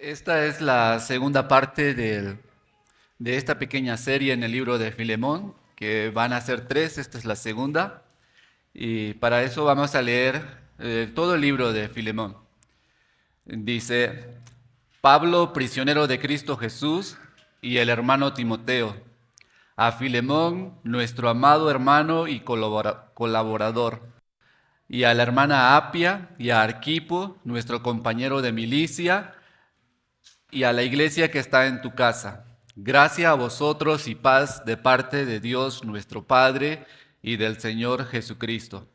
Esta es la segunda parte de esta pequeña serie en el libro de Filemón, que van a ser tres, esta es la segunda, y para eso vamos a leer todo el libro de Filemón. Dice, Pablo, prisionero de Cristo Jesús, y el hermano Timoteo, a Filemón, nuestro amado hermano y colaborador, y a la hermana Apia, y a Arquipo, nuestro compañero de milicia, y a la iglesia que está en tu casa. Gracia a vosotros y paz de parte de Dios nuestro Padre y del Señor Jesucristo.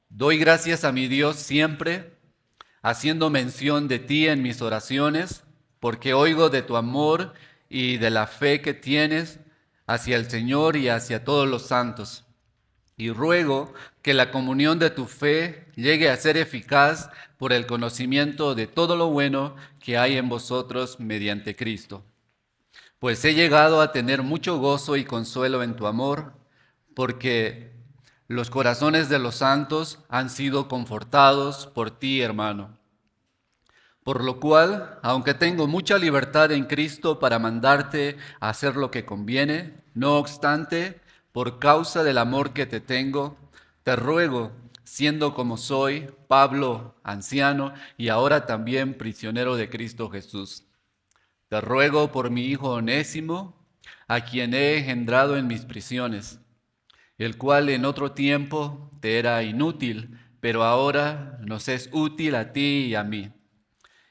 Doy gracias a mi Dios siempre, haciendo mención de ti en mis oraciones, porque oigo de tu amor y de la fe que tienes hacia el Señor y hacia todos los santos. Y ruego que la comunión de tu fe llegue a ser eficaz por el conocimiento de todo lo bueno que hay en vosotros mediante Cristo. Pues he llegado a tener mucho gozo y consuelo en tu amor, porque los corazones de los santos han sido confortados por ti, hermano. Por lo cual, aunque tengo mucha libertad en Cristo para mandarte a hacer lo que conviene, no obstante, por causa del amor que te tengo, te ruego, siendo como soy, Pablo, anciano, y ahora también prisionero de Cristo Jesús, te ruego por mi hijo Onésimo, a quien he engendrado en mis prisiones, el cual en otro tiempo te era inútil, pero ahora nos es útil a ti y a mí,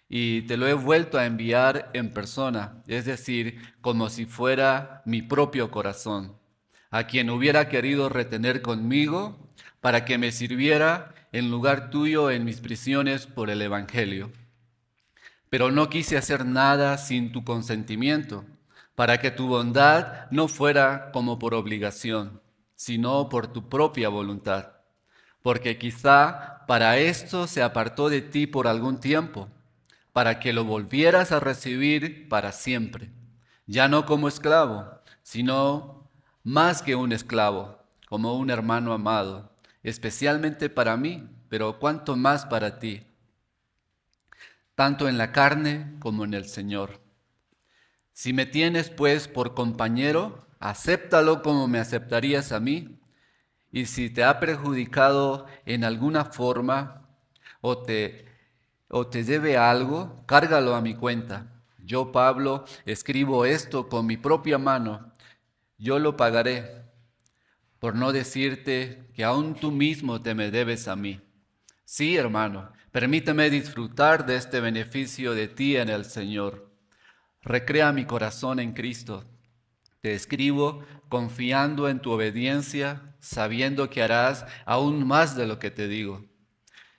y te lo he vuelto a enviar en persona, es decir, como si fuera mi propio corazón, a quien hubiera querido retener conmigo para que me sirviera en lugar tuyo en mis prisiones por el Evangelio. Pero no quise hacer nada sin tu consentimiento, para que tu bondad no fuera como por obligación, sino por tu propia voluntad, porque quizá para esto se apartó de ti por algún tiempo, para que lo volvieras a recibir para siempre, ya no como esclavo, sino más que un esclavo, como un hermano amado, especialmente para mí, pero cuanto más para ti, tanto en la carne como en el Señor. Si me tienes pues por compañero, acéptalo como me aceptarías a mí, y si te ha perjudicado en alguna forma o te, o te debe algo, cárgalo a mi cuenta. Yo, Pablo, escribo esto con mi propia mano. Yo lo pagaré, por no decirte que aún tú mismo te me debes a mí. Sí, hermano, permíteme disfrutar de este beneficio de ti en el Señor. Recrea mi corazón en Cristo. Te escribo confiando en tu obediencia, sabiendo que harás aún más de lo que te digo.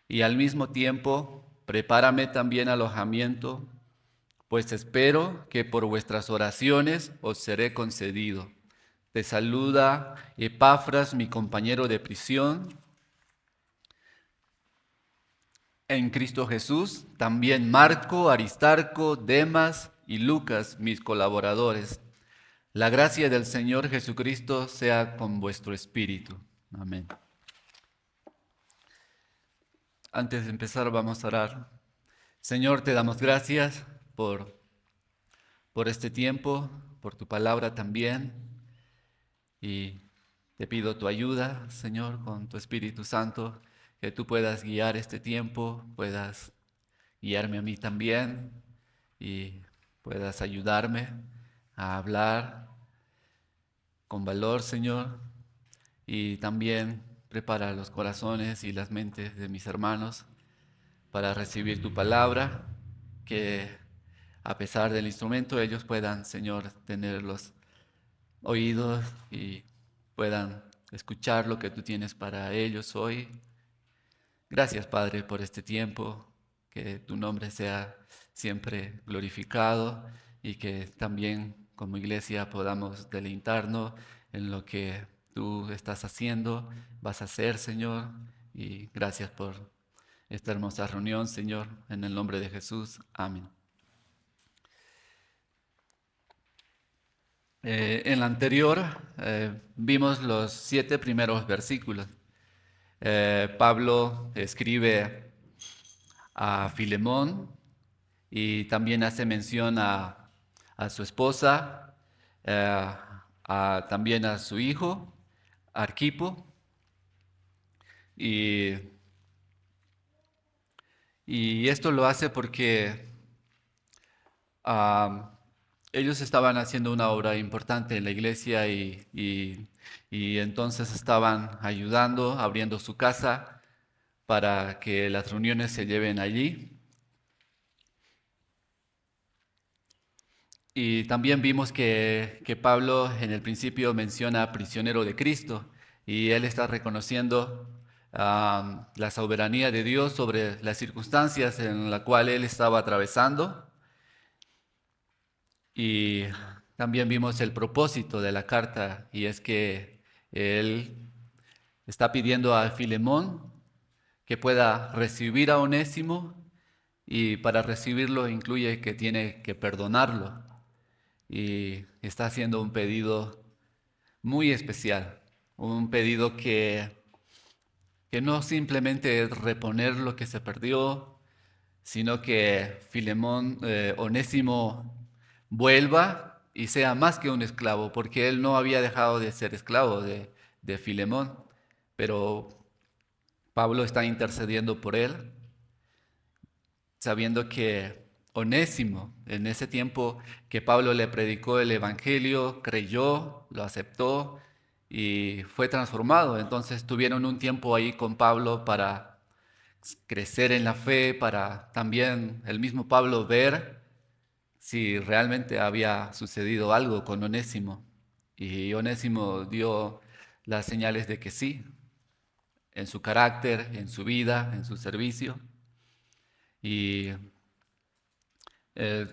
Y al mismo tiempo, prepárame también alojamiento, pues espero que por vuestras oraciones os seré concedido. Te saluda Epafras, mi compañero de prisión en Cristo Jesús, también Marco, Aristarco, Demas y Lucas, mis colaboradores. La gracia del Señor Jesucristo sea con vuestro espíritu. Amén. Antes de empezar vamos a orar. Señor, te damos gracias por este tiempo, por tu palabra también. Y te pido tu ayuda, Señor, con tu Espíritu Santo, que tú puedas guiar este tiempo, puedas guiarme a mí también y puedas ayudarme a hablar con valor, Señor, y también prepara los corazones y las mentes de mis hermanos para recibir tu palabra, que a pesar del instrumento ellos puedan, Señor, tener los oídos y puedan escuchar lo que tú tienes para ellos hoy. Gracias, Padre, por este tiempo, que tu nombre sea siempre glorificado y que también como iglesia podamos deleitarnos en lo que tú estás haciendo, vas a hacer, Señor, y gracias por esta hermosa reunión, Señor, en el nombre de Jesús. Amén. En la anterior vimos los 7 primeros versículos. Pablo escribe a Filemón y también hace mención a su esposa, también a su hijo, Arquipo, y, y esto lo hace porque ah, ellos estaban haciendo una obra importante en la iglesia y entonces estaban ayudando, abriendo su casa para que las reuniones se lleven allí. Y también vimos que Pablo en el principio menciona prisionero de Cristo y él está reconociendo la soberanía de Dios sobre las circunstancias en las cuales él estaba atravesando. Y también vimos el propósito de la carta y es que él está pidiendo a Filemón que pueda recibir a Onésimo y para recibirlo incluye que tiene que perdonarlo y está haciendo un pedido muy especial, un pedido que no simplemente es reponer lo que se perdió, sino que Filemón, Onésimo, vuelva y sea más que un esclavo, porque él no había dejado de ser esclavo de Filemón, pero Pablo está intercediendo por él, sabiendo que Onésimo, en ese tiempo que Pablo le predicó el Evangelio, creyó, lo aceptó y fue transformado. Entonces tuvieron un tiempo ahí con Pablo para crecer en la fe, para también el mismo Pablo ver si realmente había sucedido algo con Onésimo. Y Onésimo dio las señales de que sí, en su carácter, en su vida, en su servicio. Y eh,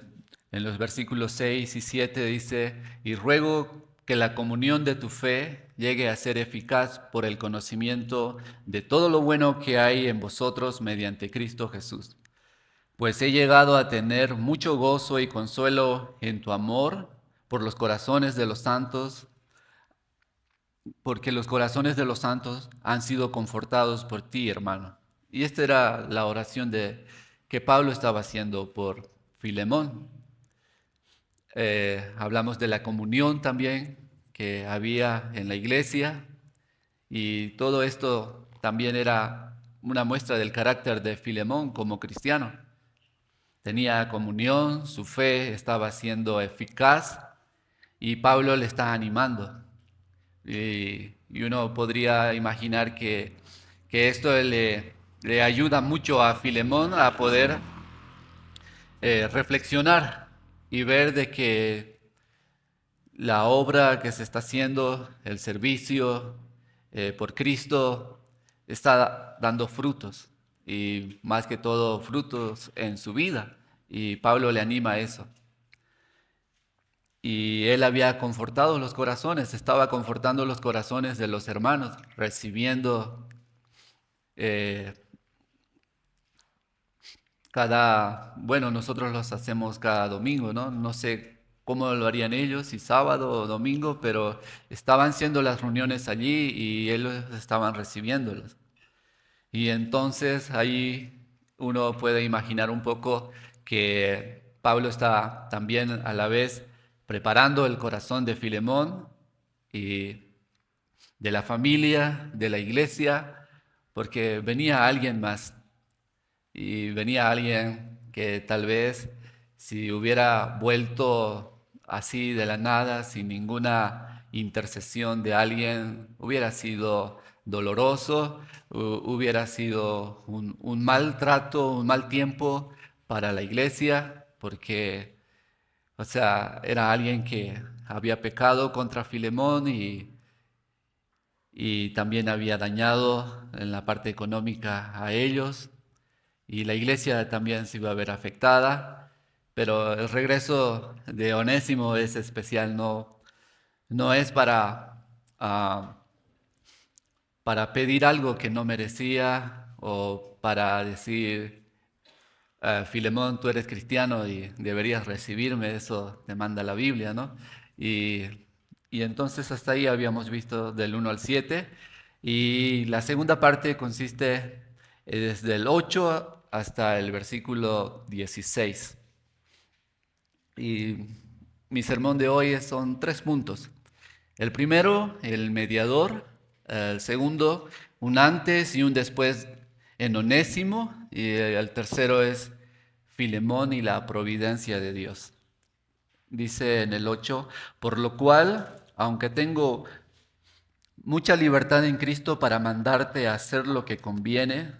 en los versículos 6 y 7 dice, y ruego que la comunión de tu fe llegue a ser eficaz por el conocimiento de todo lo bueno que hay en vosotros mediante Cristo Jesús. Pues he llegado a tener mucho gozo y consuelo en tu amor por los corazones de los santos, porque los corazones de los santos han sido confortados por ti, hermano. Y esta era la oración que Pablo estaba haciendo por Filemón. Hablamos de la comunión también que había en la iglesia y todo esto también era una muestra del carácter de Filemón como cristiano. Tenía comunión, su fe estaba siendo eficaz y Pablo le está animando. Y uno podría imaginar que esto le ayuda mucho a Filemón a poder reflexionar y ver de que la obra que se está haciendo, el servicio por Cristo, está dando frutos y más que todo frutos en su vida. Y Pablo le anima a eso. Y él había confortado los corazones, estaba confortando los corazones de los hermanos, recibiendo eh, bueno, nosotros los hacemos cada domingo, ¿no? No sé cómo lo harían ellos, si sábado o domingo, pero estaban siendo las reuniones allí y ellos estaban recibiéndolos. Y entonces ahí uno puede imaginar un poco que Pablo está también a la vez preparando el corazón de Filemón y de la familia, de la iglesia, porque venía alguien más y venía alguien que tal vez si hubiera vuelto así de la nada, sin ninguna intercesión de alguien, hubiera sido doloroso, hubiera sido un mal trato, un mal tiempo para la iglesia, porque, o sea, era alguien que había pecado contra Filemón y también había dañado en la parte económica a ellos y la iglesia también se iba a ver afectada, pero el regreso de Onésimo es especial, no es para pedir algo que no merecía o para decir, Filemón, tú eres cristiano y deberías recibirme, eso te manda la Biblia, ¿no? Y, y entonces hasta ahí habíamos visto del 1 al 7 y la segunda parte consiste desde el 8 hasta el versículo 16. Y mi sermón de hoy son 3 puntos. El primero, el mediador. El segundo, un antes y un después en Onésimo. Y el tercero es Filemón y la providencia de Dios. Dice en el 8, por lo cual, aunque tengo mucha libertad en Cristo para mandarte a hacer lo que conviene,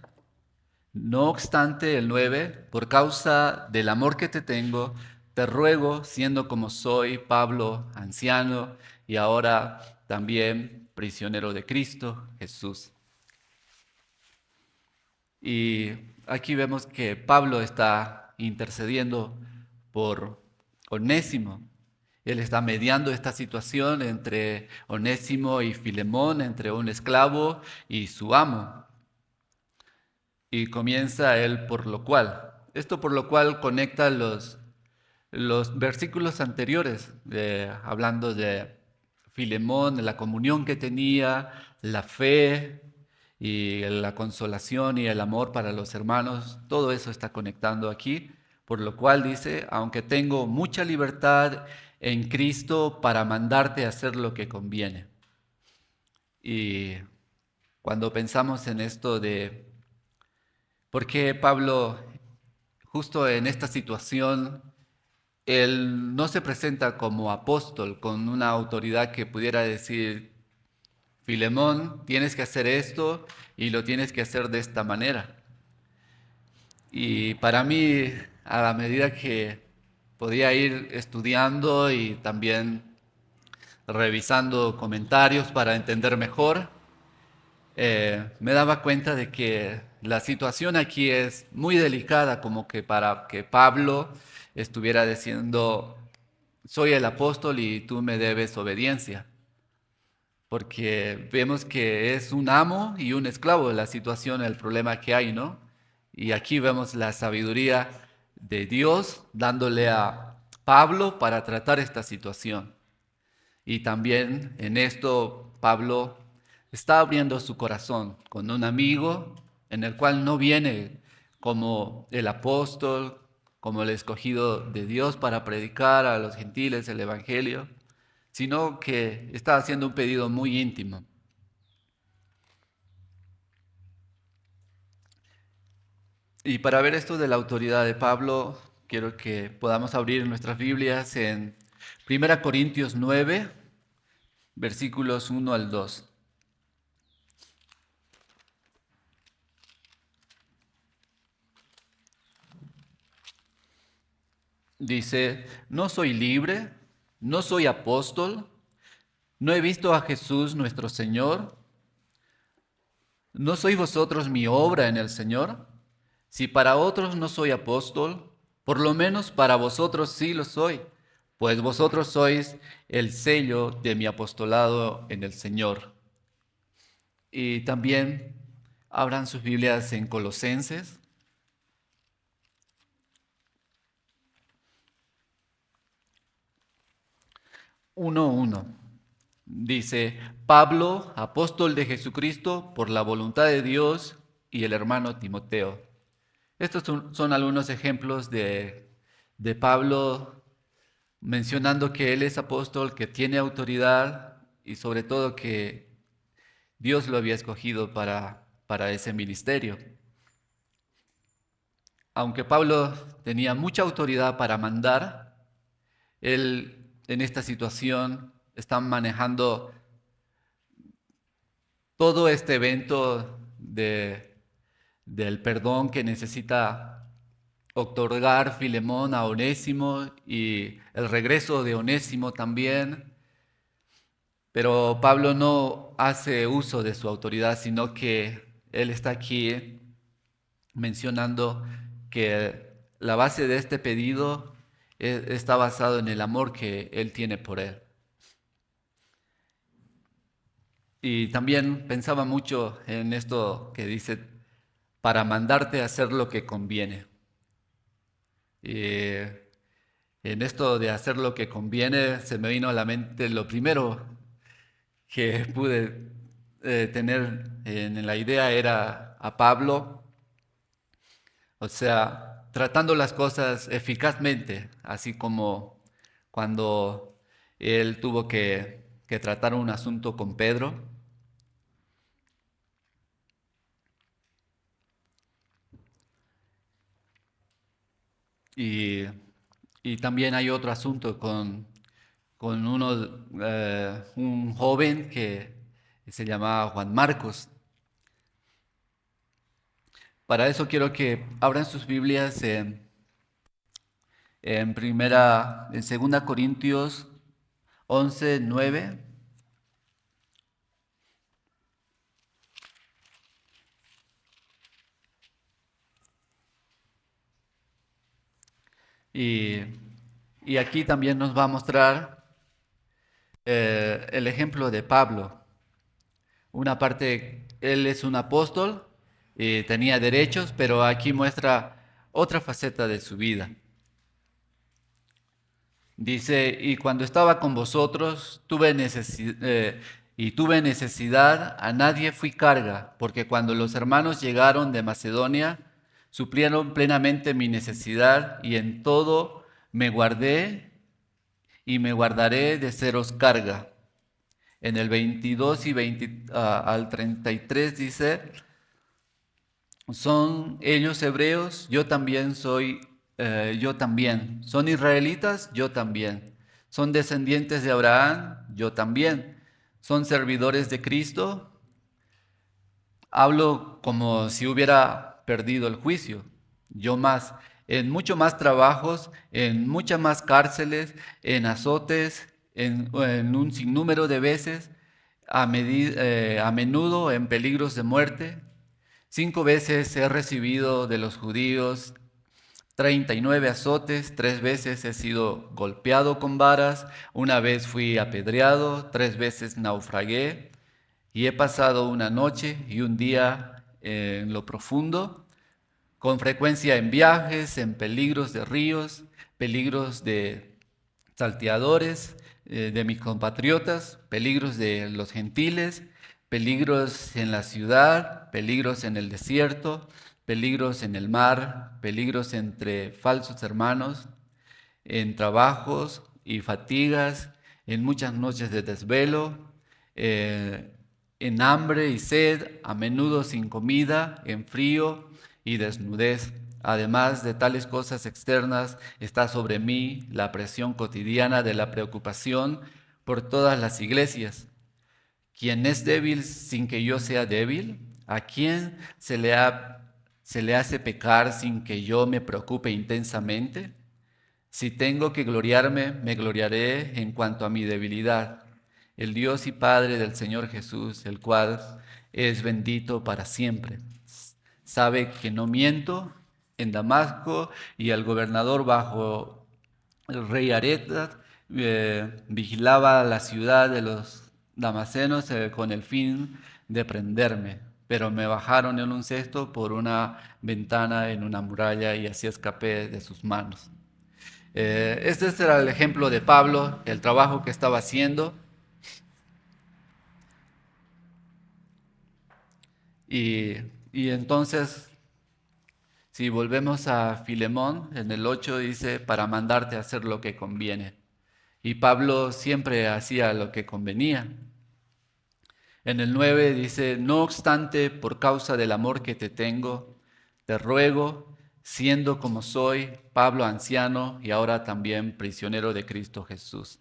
no obstante, el 9, por causa del amor que te tengo, te ruego, siendo como soy, Pablo, anciano y ahora también prisionero de Cristo Jesús. Y aquí vemos que Pablo está intercediendo por Onésimo. Él está mediando esta situación entre Onésimo y Filemón, entre un esclavo y su amo. Y comienza él por lo cual. Esto por lo cual conecta los versículos anteriores, hablando de Filemón, de la comunión que tenía, la fe y la consolación y el amor para los hermanos. Todo eso está conectando aquí. Por lo cual dice, aunque tengo mucha libertad en Cristo para mandarte a hacer lo que conviene. Y cuando pensamos en esto de por qué Pablo, justo en esta situación, él no se presenta como apóstol con una autoridad que pudiera decir, Filemón, tienes que hacer esto y lo tienes que hacer de esta manera. Y para mí, a la medida que podía ir estudiando y también revisando comentarios para entender mejor, me daba cuenta de que la situación aquí es muy delicada, como que para que Pablo estuviera diciendo, soy el apóstol y tú me debes obediencia, porque vemos que es un amo y un esclavo la situación, el problema que hay, ¿no? Y aquí vemos la sabiduría de Dios dándole a Pablo para tratar esta situación. Y también en esto Pablo está abriendo su corazón con un amigo en el cual no viene como el apóstol, como el escogido de Dios para predicar a los gentiles el Evangelio, sino que está haciendo un pedido muy íntimo. Y para ver esto de la autoridad de Pablo, quiero que podamos abrir nuestras Biblias en 1 Corintios 9, versículos 1 al 2. Dice, no soy libre, no soy apóstol, no he visto a Jesús nuestro Señor, ¿no sois vosotros mi obra en el Señor? Si para otros no soy apóstol, por lo menos para vosotros sí lo soy, pues vosotros sois el sello de mi apostolado en el Señor. Y también abran sus Biblias en Colosenses 1:1. Dice, Pablo, apóstol de Jesucristo, por la voluntad de Dios, y el hermano Timoteo. Estos son algunos ejemplos de Pablo mencionando que él es apóstol, que tiene autoridad y sobre todo que Dios lo había escogido para ese ministerio. Aunque Pablo tenía mucha autoridad para mandar, él en esta situación está manejando todo este evento del perdón que necesita otorgar Filemón a Onésimo y el regreso de Onésimo también. Pero Pablo no hace uso de su autoridad, sino que él está aquí mencionando que la base de este pedido está basado en el amor que él tiene por él. Y también pensaba mucho en esto que dice, para mandarte a hacer lo que conviene. Y en esto de hacer lo que conviene, se me vino a la mente lo primero que pude tener en la idea era a Pablo, o sea, tratando las cosas eficazmente, así como cuando él tuvo que tratar un asunto con Pedro. Y, y también hay otro asunto con un joven que se llamaba Juan Marcos. Para eso quiero que abran sus Biblias en 2 Corintios 11:9. Y, y aquí también nos va a mostrar el ejemplo de Pablo. Una parte, él es un apóstol, tenía derechos, pero aquí muestra otra faceta de su vida. Dice, y cuando estaba con vosotros tuve necesidad, a nadie fui carga, porque cuando los hermanos llegaron de Macedonia, suplieron plenamente mi necesidad y en todo me guardé y me guardaré de seros carga. En el 22 y 20, al 33 dice, son ellos hebreos, yo también soy, yo también. Son israelitas, yo también. Son descendientes de Abraham, yo también. Son servidores de Cristo. Hablo como si hubiera perdido el juicio. Yo más, en mucho más trabajos, en muchas más cárceles, en azotes, en un sinnúmero de veces, a menudo en peligros de muerte. 5 veces he recibido de los judíos 39 azotes, 3 veces he sido golpeado con varas, una vez fui apedreado, 3 veces naufragué y he pasado una noche y un día en lo profundo, con frecuencia en viajes, en peligros de ríos, peligros de salteadores, de mis compatriotas, peligros de los gentiles, peligros en la ciudad, peligros en el desierto, peligros en el mar, peligros entre falsos hermanos, en trabajos y fatigas, en muchas noches de desvelo, eh, en hambre y sed, a menudo sin comida, en frío y desnudez. Además de tales cosas externas, está sobre mí la presión cotidiana de la preocupación por todas las iglesias. ¿Quién es débil sin que yo sea débil? ¿A quién se le hace pecar sin que yo me preocupe intensamente? Si tengo que gloriarme, me gloriaré en cuanto a mi debilidad. El Dios y Padre del Señor Jesús, el cual es bendito para siempre, sabe que no miento. En Damasco y el gobernador bajo el rey Aretas vigilaba la ciudad de los damasenos con el fin de prenderme, pero me bajaron en un cesto por una ventana en una muralla y así escapé de sus manos. Este era el ejemplo de Pablo, el trabajo que estaba haciendo. Y, y entonces, si volvemos a Filemón, en el 8 dice, para mandarte a hacer lo que conviene. Y Pablo siempre hacía lo que convenía. En el 9 dice, no obstante, por causa del amor que te tengo, te ruego, siendo como soy, Pablo anciano y ahora también prisionero de Cristo Jesús.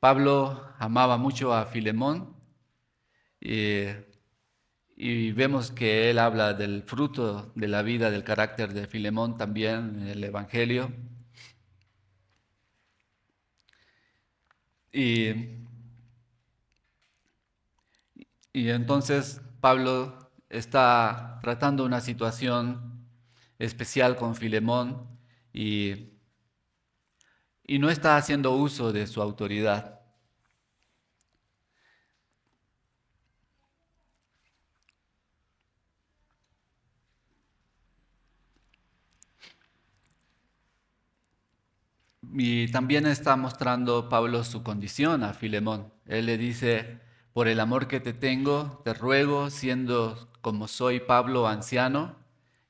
Pablo amaba mucho a Filemón y, y vemos que él habla del fruto de la vida, del carácter de Filemón también en el Evangelio. Y, y entonces Pablo está tratando una situación especial con Filemón y, y no está haciendo uso de su autoridad. Y también está mostrando Pablo su condición a Filemón. Él le dice, por el amor que te tengo, te ruego, siendo como soy Pablo anciano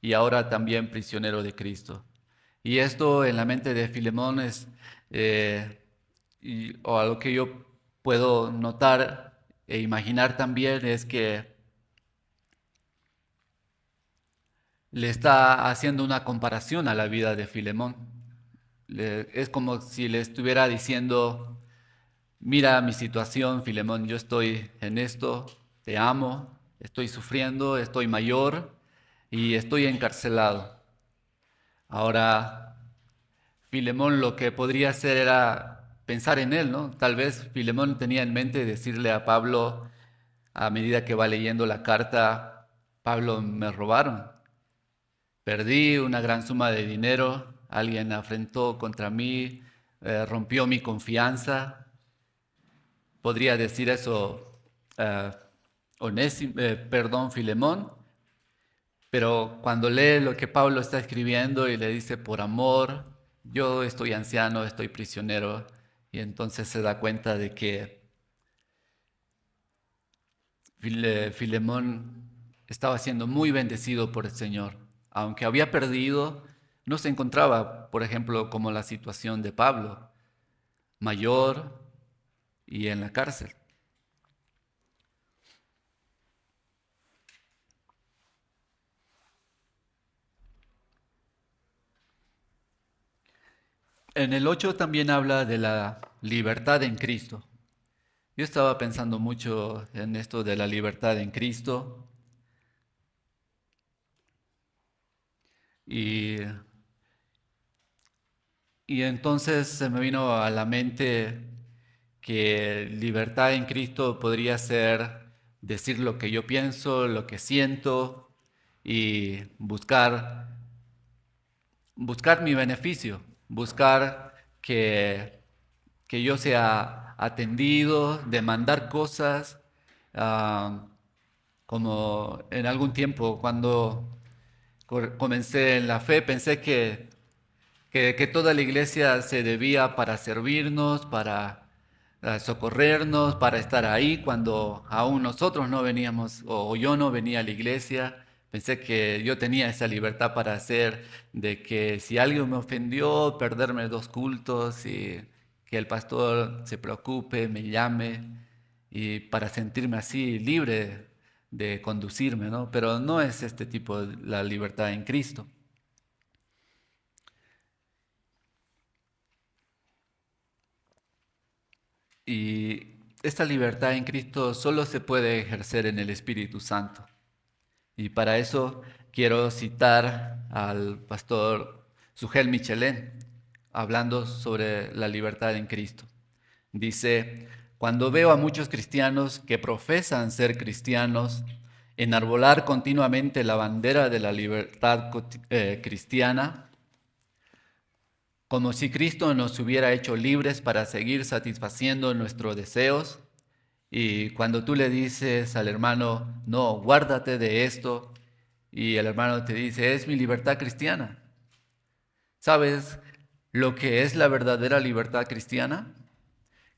y ahora también prisionero de Cristo. Y esto en la mente de Filemón es, o a lo que yo puedo notar e imaginar también es que le está haciendo una comparación a la vida de Filemón. Es como si le estuviera diciendo, mira mi situación, Filemón, yo estoy en esto, te amo, estoy sufriendo, estoy mayor y estoy encarcelado. Ahora, Filemón lo que podría hacer era pensar en él, ¿no? Tal vez Filemón tenía en mente decirle a Pablo, a medida que va leyendo la carta, Pablo, me robaron, perdí una gran suma de dinero, alguien afrentó contra mí, rompió mi confianza. Podría decir eso eh, perdón, Filemón, pero cuando lee lo que Pablo está escribiendo y le dice, por amor, yo estoy anciano, estoy prisionero, y entonces se da cuenta de que Filemón estaba siendo muy bendecido por el Señor. Aunque había perdido, no se encontraba, por ejemplo, como la situación de Pablo, mayor y en la cárcel. En el 8 también habla de la libertad en Cristo. Yo estaba pensando mucho en esto de la libertad en Cristo y, y entonces se me vino a la mente que libertad en Cristo podría ser decir lo que yo pienso, lo que siento y buscar mi beneficio, buscar que yo sea atendido, demandar cosas, ah, como en algún tiempo cuando comencé en la fe, pensé que toda la iglesia se debía para servirnos, para socorrernos, para estar ahí cuando aún nosotros no veníamos o yo no venía a la iglesia. Pensé que yo tenía esa libertad para hacer, de que si alguien me ofendió, perderme 2 cultos y que el pastor se preocupe, me llame y para sentirme así libre de conducirme, ¿no? Pero no es este tipo de la libertad en Cristo. Y esta libertad en Cristo solo se puede ejercer en el Espíritu Santo. Y para eso quiero citar al pastor Sugel Michelén, hablando sobre la libertad en Cristo. Dice, cuando veo a muchos cristianos que profesan ser cristianos, enarbolar continuamente la bandera de la libertad cristiana, como si Cristo nos hubiera hecho libres para seguir satisfaciendo nuestros deseos. Y cuando tú le dices al hermano, no, guárdate de esto, y el hermano te dice, es mi libertad cristiana. ¿Sabes lo que es la verdadera libertad cristiana?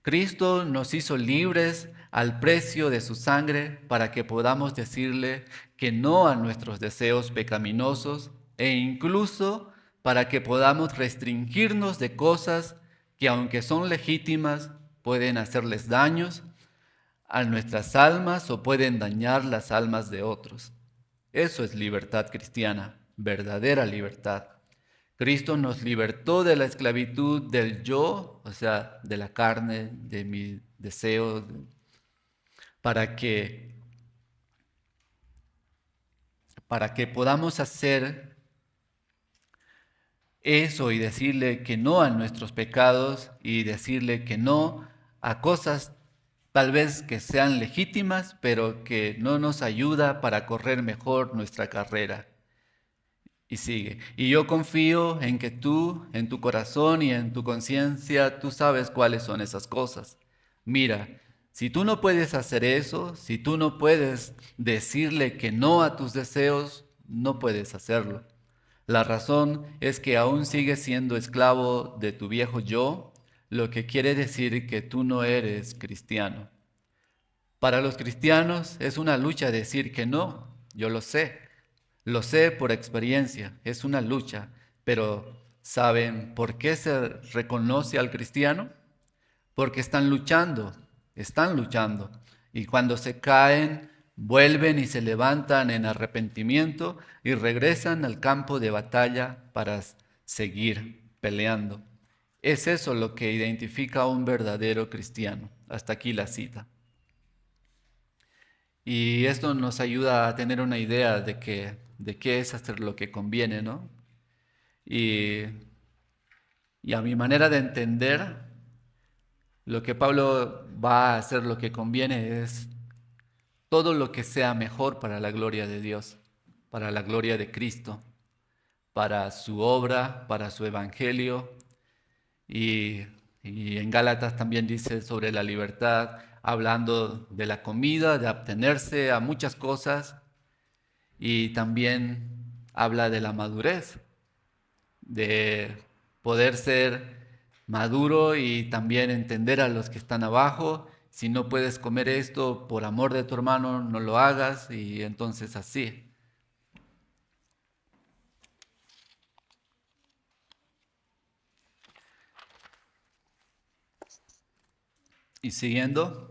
Cristo nos hizo libres al precio de su sangre para que podamos decirle que no a nuestros deseos pecaminosos e incluso para que podamos restringirnos de cosas que aunque son legítimas pueden hacerles daños a nuestras almas o pueden dañar las almas de otros. Eso es libertad cristiana, verdadera libertad. Cristo nos libertó de la esclavitud del yo, o sea, de la carne, de mi deseo, para que, para que podamos hacer eso y decirle que no a nuestros pecados y decirle que no a cosas tal vez que sean legítimas, pero que no nos ayuda para correr mejor nuestra carrera. Y sigue. Y yo confío en que tú, en tu corazón y en tu conciencia, tú sabes cuáles son esas cosas. Mira, si tú no puedes hacer eso, si tú no puedes decirle que no a tus deseos, no puedes hacerlo. La razón es que aún sigues siendo esclavo de tu viejo yo, lo que quiere decir que tú no eres cristiano. Para los cristianos es una lucha decir que no, yo lo sé. Lo sé por experiencia, es una lucha, pero ¿saben por qué se reconoce al cristiano? Porque están luchando. Y cuando se caen, vuelven y se levantan en arrepentimiento y regresan al campo de batalla para seguir peleando. Es eso lo que identifica a un verdadero cristiano. Hasta aquí la cita. Y esto nos ayuda a tener una idea de qué es hacer lo que conviene, ¿no? Y, y a mi manera de entender, lo que Pablo va a hacer lo que conviene es todo lo que sea mejor para la gloria de Dios, para la gloria de Cristo, para su obra, para su evangelio. Y, y en Gálatas también dice sobre la libertad, hablando de la comida, de abstenerse a muchas cosas. Y también habla de la madurez, de poder ser maduro y también entender a los que están abajo. Si no puedes comer esto por amor de tu hermano, no lo hagas, y entonces así. Y siguiendo,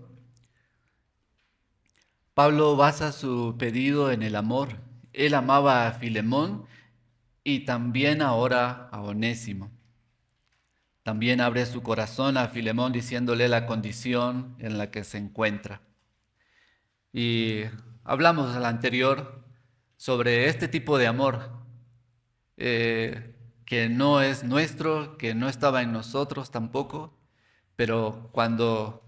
Pablo basa su pedido en el amor. Él amaba a Filemón y también ahora a Onésimo. También abre su corazón a Filemón diciéndole la condición en la que se encuentra. Y hablamos al anterior sobre este tipo de amor que no es nuestro, que no estaba en nosotros tampoco, pero cuando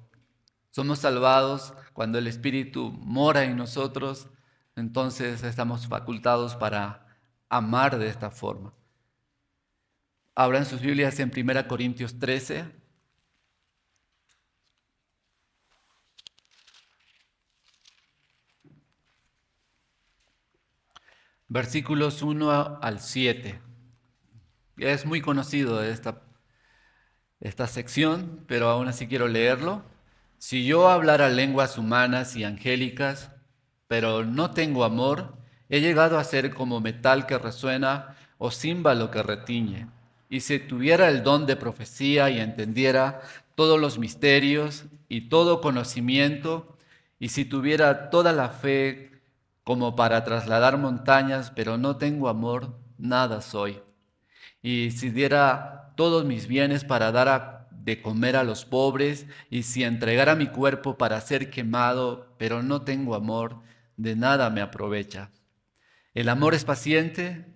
somos salvados, cuando el Espíritu mora en nosotros, entonces estamos facultados para amar de esta forma. Abran sus Biblias en 1 Corintios 13. Versículos 1 al 7. Es muy conocido esta sección, pero aún así quiero leerlo. Si yo hablara lenguas humanas y angélicas, pero no tengo amor, he llegado a ser como metal que resuena o címbalo que retiñe. Y si tuviera el don de profecía y entendiera todos los misterios y todo conocimiento, y si tuviera toda la fe como para trasladar montañas, pero no tengo amor, nada soy. Y si diera todos mis bienes para dar de comer a los pobres, y si entregara mi cuerpo para ser quemado, pero no tengo amor, de nada me aprovecha. El amor es paciente,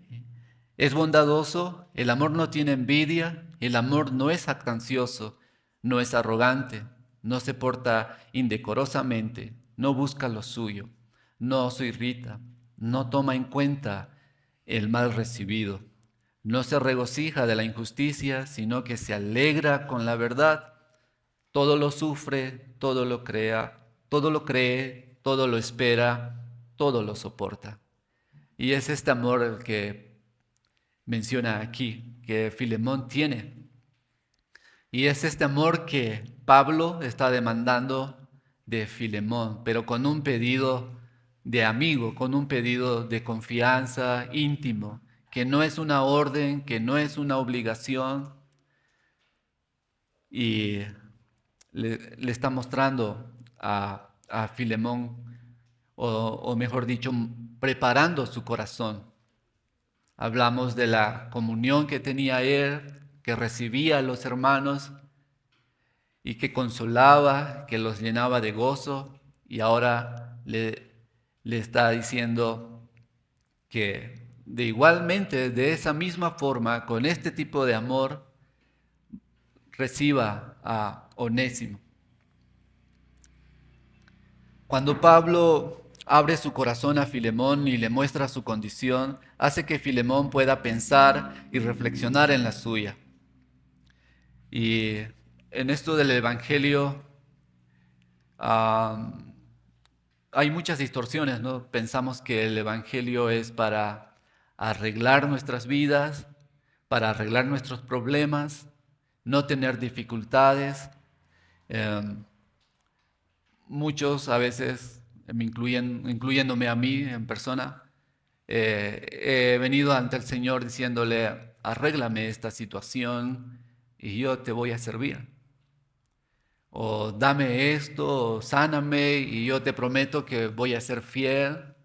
es bondadoso, el amor no tiene envidia, el amor no es jactancioso, no es arrogante, no se porta indecorosamente, no busca lo suyo, no se irrita, no toma en cuenta el mal recibido, no se regocija de la injusticia, sino que se alegra con la verdad. Todo lo sufre, todo lo crea, todo lo cree, todo lo espera, todo lo soporta. Y es este amor el que menciona aquí, que Filemón tiene. Y es este amor que Pablo está demandando de Filemón, pero con un pedido de amigo, con un pedido de confianza íntimo, que no es una orden, que no es una obligación, y le está mostrando a Filemón, o mejor dicho, preparando su corazón. Hablamos de la comunión que tenía él, que recibía a los hermanos y que consolaba, que los llenaba de gozo, y ahora le está diciendo que de igualmente, de esa misma forma, con este tipo de amor, reciba a Onésimo. Cuando Pablo abre su corazón a Filemón y le muestra su condición, hace que Filemón pueda pensar y reflexionar en la suya. Y en esto del Evangelio hay muchas distorsiones, ¿no? Pensamos que el Evangelio es para arreglar nuestras vidas, para arreglar nuestros problemas, no tener dificultades. Muchos a veces, incluyéndome a mí en persona, He venido ante el Señor diciéndole, arréglame esta situación y yo te voy a servir. O dame esto, o sáname y yo te prometo que voy a ser fiel.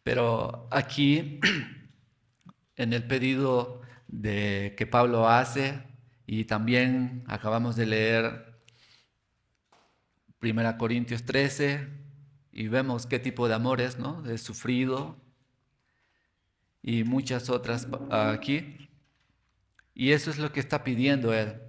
Pero aquí, en el pedido que Pablo hace, y también acabamos de leer 1 Corintios 13, y vemos qué tipo de amor es, ¿no? De sufrido y muchas otras aquí. Y eso es lo que está pidiendo él.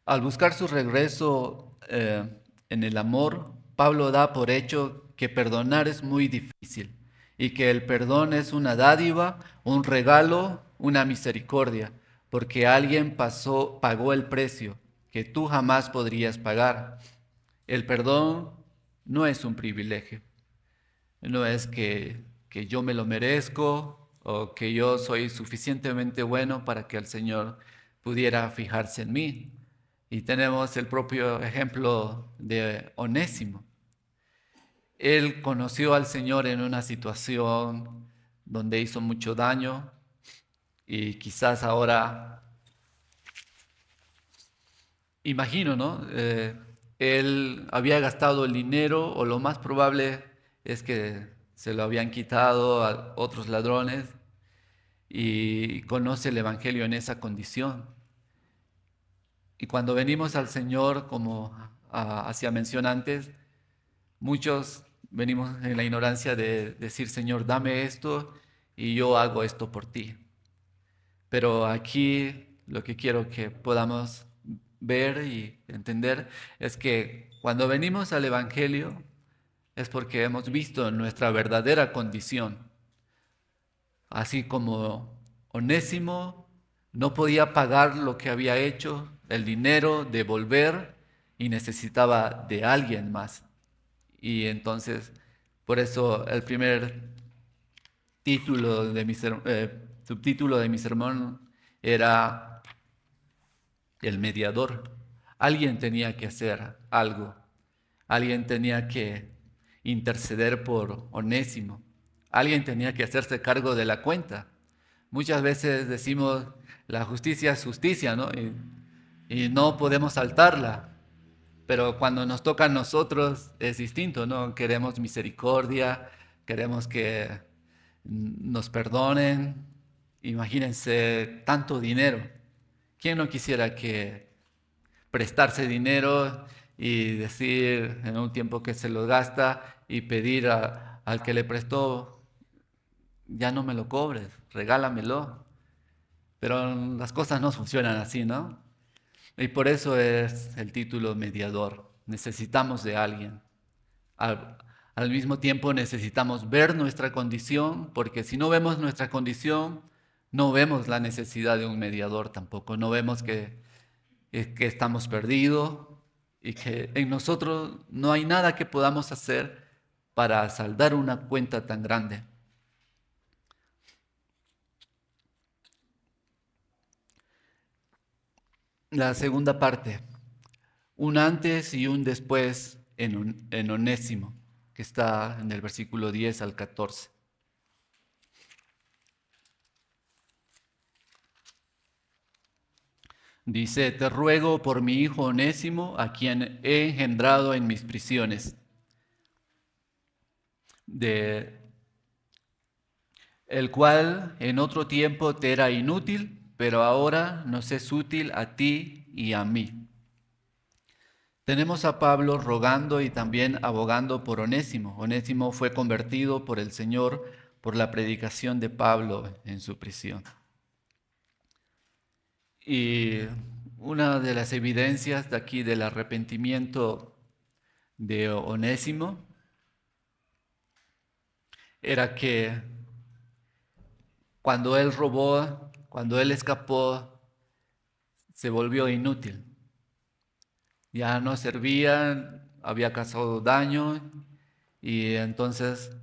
Al buscar su regreso en el amor, Pablo da por hecho que perdonar es muy difícil y que el perdón es una dádiva, un regalo, una misericordia, porque alguien pagó el precio que tú jamás podrías pagar. El perdón no es un privilegio, no es que yo me lo merezco o que yo soy suficientemente bueno para que el Señor pudiera fijarse en mí. Y tenemos el propio ejemplo de Onésimo. Él conoció al Señor en una situación donde hizo mucho daño y quizás ahora, imagino, ¿no? Él había gastado el dinero o lo más probable es que se lo habían quitado a otros ladrones y conoce el Evangelio en esa condición. Y cuando venimos al Señor, como hacía mención antes, muchos venimos en la ignorancia de decir, Señor, dame esto y yo hago esto por ti. Pero aquí lo que quiero que podamos ver y entender es que cuando venimos al Evangelio es porque hemos visto nuestra verdadera condición. Así como Onésimo no podía pagar lo que había hecho, el dinero, devolver, y necesitaba de alguien más. Y entonces, por eso el primer subtítulo de mi sermón era el mediador. Alguien tenía que hacer algo. Alguien tenía que interceder por Onésimo. Alguien tenía que hacerse cargo de la cuenta. Muchas veces decimos, la justicia es justicia, ¿no? Y no podemos saltarla. Pero cuando nos toca a nosotros es distinto, ¿no? Queremos misericordia, queremos que nos perdonen. Imagínense tanto dinero. ¿Quién no quisiera que prestarse dinero y decir en un tiempo que se lo gasta y pedir al que le prestó, ya no me lo cobres, regálamelo? Pero las cosas no funcionan así, ¿no? Y por eso es el título mediador. Necesitamos de alguien. Al, al mismo tiempo necesitamos ver nuestra condición, porque si no vemos nuestra condición, no vemos la necesidad de un mediador tampoco. No vemos que estamos perdidos y que en nosotros no hay nada que podamos hacer para saldar una cuenta tan grande. La segunda parte, un antes y un después en Onésimo, que está en el versículo 10 al 14. Dice, te ruego por mi hijo Onésimo, a quien he engendrado en mis prisiones, de el cual en otro tiempo te era inútil, pero ahora nos es útil a ti y a mí. Tenemos a Pablo rogando y también abogando por Onésimo. Onésimo fue convertido por el Señor por la predicación de Pablo en su prisión. Y una de las evidencias de aquí del arrepentimiento de Onésimo era que cuando él robó, cuando él escapó, se volvió inútil. Ya no servía, había causado daño y entonces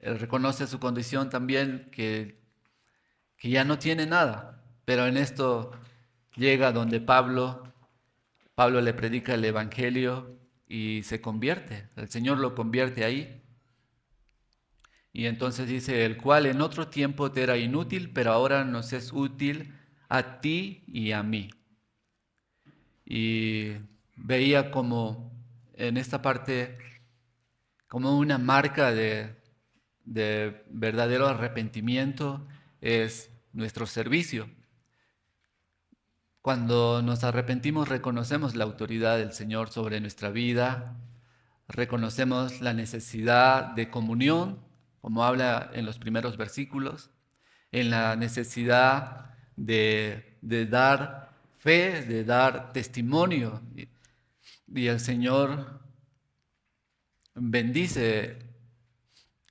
él reconoce su condición también que ya no tiene nada. Pero en esto llega donde Pablo le predica el Evangelio y se convierte. El Señor lo convierte ahí. Y entonces dice, el cual en otro tiempo te era inútil, pero ahora nos es útil a ti y a mí. Y veía como en esta parte, como una marca de verdadero arrepentimiento es nuestro servicio. Cuando nos arrepentimos, reconocemos la autoridad del Señor sobre nuestra vida, reconocemos la necesidad de comunión, como habla en los primeros versículos, en la necesidad de dar fe, de dar testimonio. Y el Señor bendice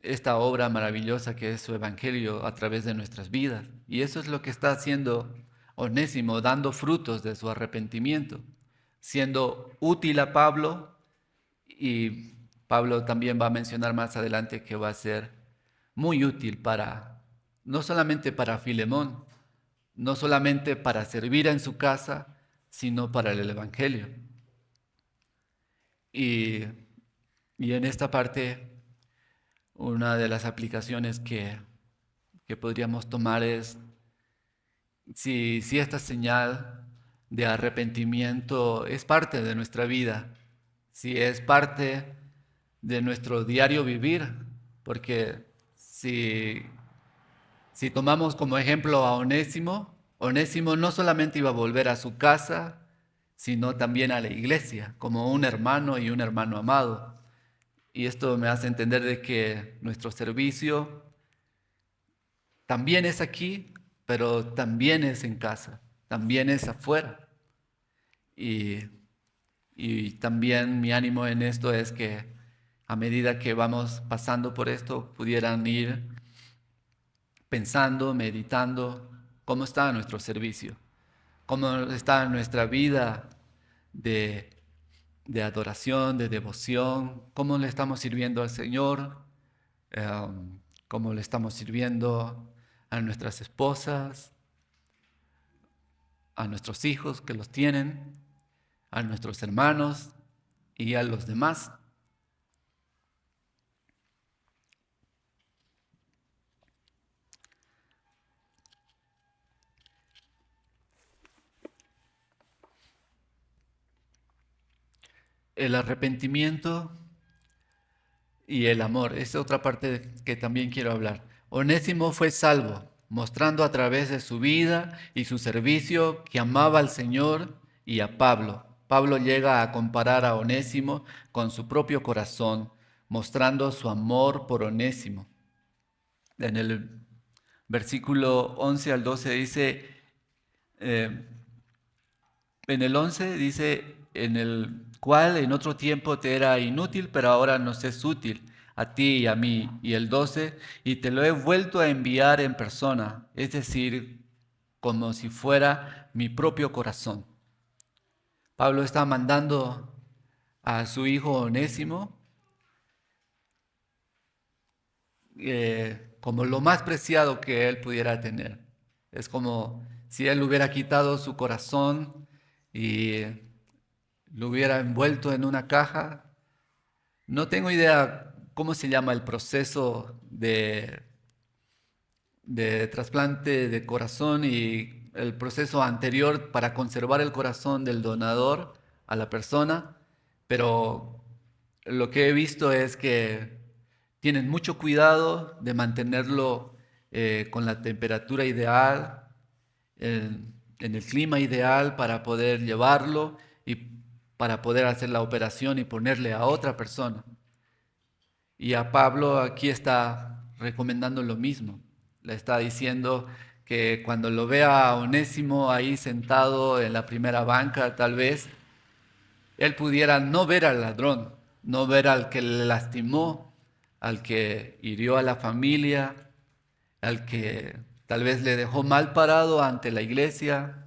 esta obra maravillosa que es su Evangelio a través de nuestras vidas. Y eso es lo que está haciendo Onésimo, dando frutos de su arrepentimiento, siendo útil a Pablo, y Pablo también va a mencionar más adelante que va a ser muy útil para, no solamente para Filemón, no solamente para servir en su casa, sino para el Evangelio. Y, y en esta parte, una de las aplicaciones que podríamos tomar es si esta señal de arrepentimiento es parte de nuestra vida, si es parte de nuestro diario vivir, porque si tomamos como ejemplo a Onésimo, Onésimo no solamente iba a volver a su casa, sino también a la iglesia, como un hermano y un hermano amado. Y esto me hace entender de que nuestro servicio también es aquí, pero también es en casa, también es afuera. Y, y también mi ánimo en esto es que a medida que vamos pasando por esto, pudieran ir pensando, meditando cómo está nuestro servicio, cómo está nuestra vida de, de adoración, de devoción, cómo le estamos sirviendo al Señor, cómo le estamos sirviendo a nuestras esposas, a nuestros hijos que los tienen, a nuestros hermanos y a los demás. El arrepentimiento y el amor es otra parte que también quiero hablar. Onésimo fue salvo, mostrando a través de su vida y su servicio que amaba al Señor y a Pablo. Pablo llega a comparar a Onésimo con su propio corazón, mostrando su amor por Onésimo. En el versículo 11 al 12 dice, eh, en el 11 dice, en el cual en otro tiempo te era inútil, pero ahora nos es útil a ti y a mí. Y el 12, y te lo he vuelto a enviar en persona, es decir, como si fuera mi propio corazón. Pablo está mandando a su hijo Onésimo como lo más preciado que él pudiera tener. Es como si él hubiera quitado su corazón y lo hubiera envuelto en una caja. No tengo idea cómo se llama el proceso de trasplante de corazón y el proceso anterior para conservar el corazón del donador a la persona, pero lo que he visto es que tienen mucho cuidado de mantenerlo con la temperatura ideal, en el clima ideal para poder llevarlo y para poder hacer la operación y ponerle a otra persona. Y a Pablo aquí está recomendando lo mismo. Le está diciendo que cuando lo vea a Onésimo ahí sentado en la primera banca, tal vez él pudiera no ver al ladrón, no ver al que le lastimó, al que hirió a la familia, al que tal vez le dejó mal parado ante la iglesia,